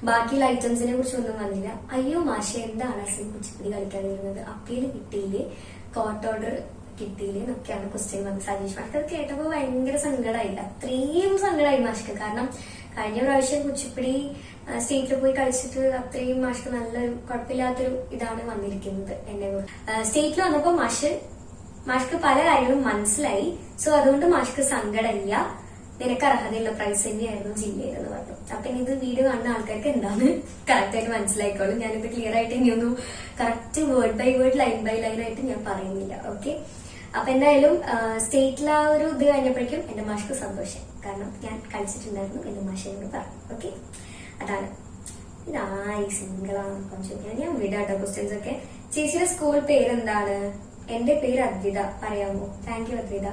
ബാക്കിയുള്ള ഐറ്റംസിനെ കുറിച്ചൊന്നും വന്നില്ല. അയ്യോ മാഷ് എന്താണ് അസിൻ കുച്ചിപ്പിടി കളിക്കാതിരുന്നത്? അപ്പീല് കിട്ടിയില്ലേ, കോർട്ട് ഓർഡർ കിട്ടിയില്ലേ എന്നൊക്കെയാണ് ക്വസ്റ്റ്യൻ വന്നത്. സജേഷ് മാഷ്ക്ക് അത് കേട്ടപ്പോ ഭയങ്കര സങ്കടമായി, അത്രയും സങ്കടമായി മാഷ്ക്ക്. കാരണം കഴിഞ്ഞ പ്രാവശ്യം കുച്ചിപ്പിടി സ്റ്റേറ്റിൽ പോയി കളിച്ചിട്ട് അത്രയും മാഷ്ക്ക് നല്ലൊരു കുഴപ്പമില്ലാത്തൊരു ഇതാണ് വന്നിരിക്കുന്നത്. എന്നെ സ്റ്റേറ്റിൽ വന്നപ്പോ മാഷ്ക്ക് പല കാര്യങ്ങളും മനസ്സിലായി. സോ അതുകൊണ്ട് മാഷ്ക്ക് സങ്കടമില്ല, നിനക്ക് അർഹതയുള്ള പ്രൈസ് തന്നെയായിരുന്നു ജില്ലയിലെന്ന് പറഞ്ഞു. അപ്പൊ ഇനി ഇത് വീഡിയോ കാണുന്ന ആൾക്കാർക്ക് എന്താണ് കറക്റ്റ് ആയിട്ട് മനസ്സിലായിക്കോളും. ഞാനിത് ക്ലിയർ ആയിട്ട് ഇനിയൊന്നും correct word by word line by line ആയിട്ട് ഞാൻ പറയുന്നില്ല. ഓക്കെ, അപ്പൊ എന്തായാലും സ്റ്റേറ്റിൽ ആ ഒരു ഇത് കഴിഞ്ഞപ്പോഴേക്കും എന്റെ മാഷ്ക്ക് സന്തോഷം. കാരണം ഞാൻ കളിച്ചിട്ടുണ്ടായിരുന്നു എന്റെ മാഷിനോട് പറഞ്ഞു. ഓക്കെ, അതാണ്. ഇതായി സിംഗിളാണെന്ന് ചോദിക്കുന്നത്. ഞാൻ വിടാട്ടോ ക്വസ്റ്റ്യൻസ് ഒക്കെ. ചേച്ചിയുടെ സ്കൂൾ പേരെന്താണ്? എന്റെ പേര് അദ്വിത. പറയാമോ? Thank you Advita.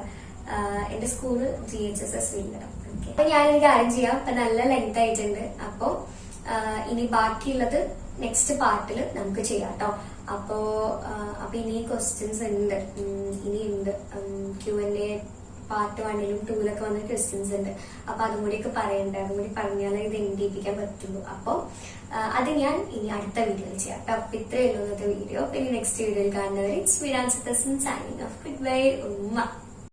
എന്റെ സ്കൂള് GHSS വില്ലടം. ഓക്കെ, അപ്പൊ ഞാനൊരു കാര്യം ചെയ്യാം. അപ്പൊ നല്ല ലെങ്ത് ആയിട്ടുണ്ട്. അപ്പൊ ഇനി ബാക്കിയുള്ളത് നെക്സ്റ്റ് പാർട്ടിൽ നമുക്ക് ചെയ്യാം കേട്ടോ. അപ്പൊ ഇനി ക്വസ്റ്റ്യൻസ് ഉണ്ട്, ഇനിയുണ്ട്. Q&A പാർട്ട് 1ലും 2ലൊക്കെ വന്ന ക്വസ്റ്റ്യൻസ് ഉണ്ട്. അപ്പൊ അതും കൂടിയൊക്കെ പറയണ്ടേ, അതും കൂടി പറഞ്ഞാലേ ഇത് എൻഡിപ്പിക്കാൻ പറ്റുള്ളൂ. അപ്പൊ അത് ഞാൻ ഇനി അടുത്ത വീഡിയോയിൽ ചെയ്യാം കേട്ടോ. അപ്പൊ ഇത്രയേ ഉള്ളൂ ഇന്നത്തെ വീഡിയോ. ഇനി നെക്സ്റ്റ് വീഡിയോയിൽ കാണുന്നവരെ സൈനിങ് ഓഫ്. ഗുഡ് ബൈ ഉമ്മ.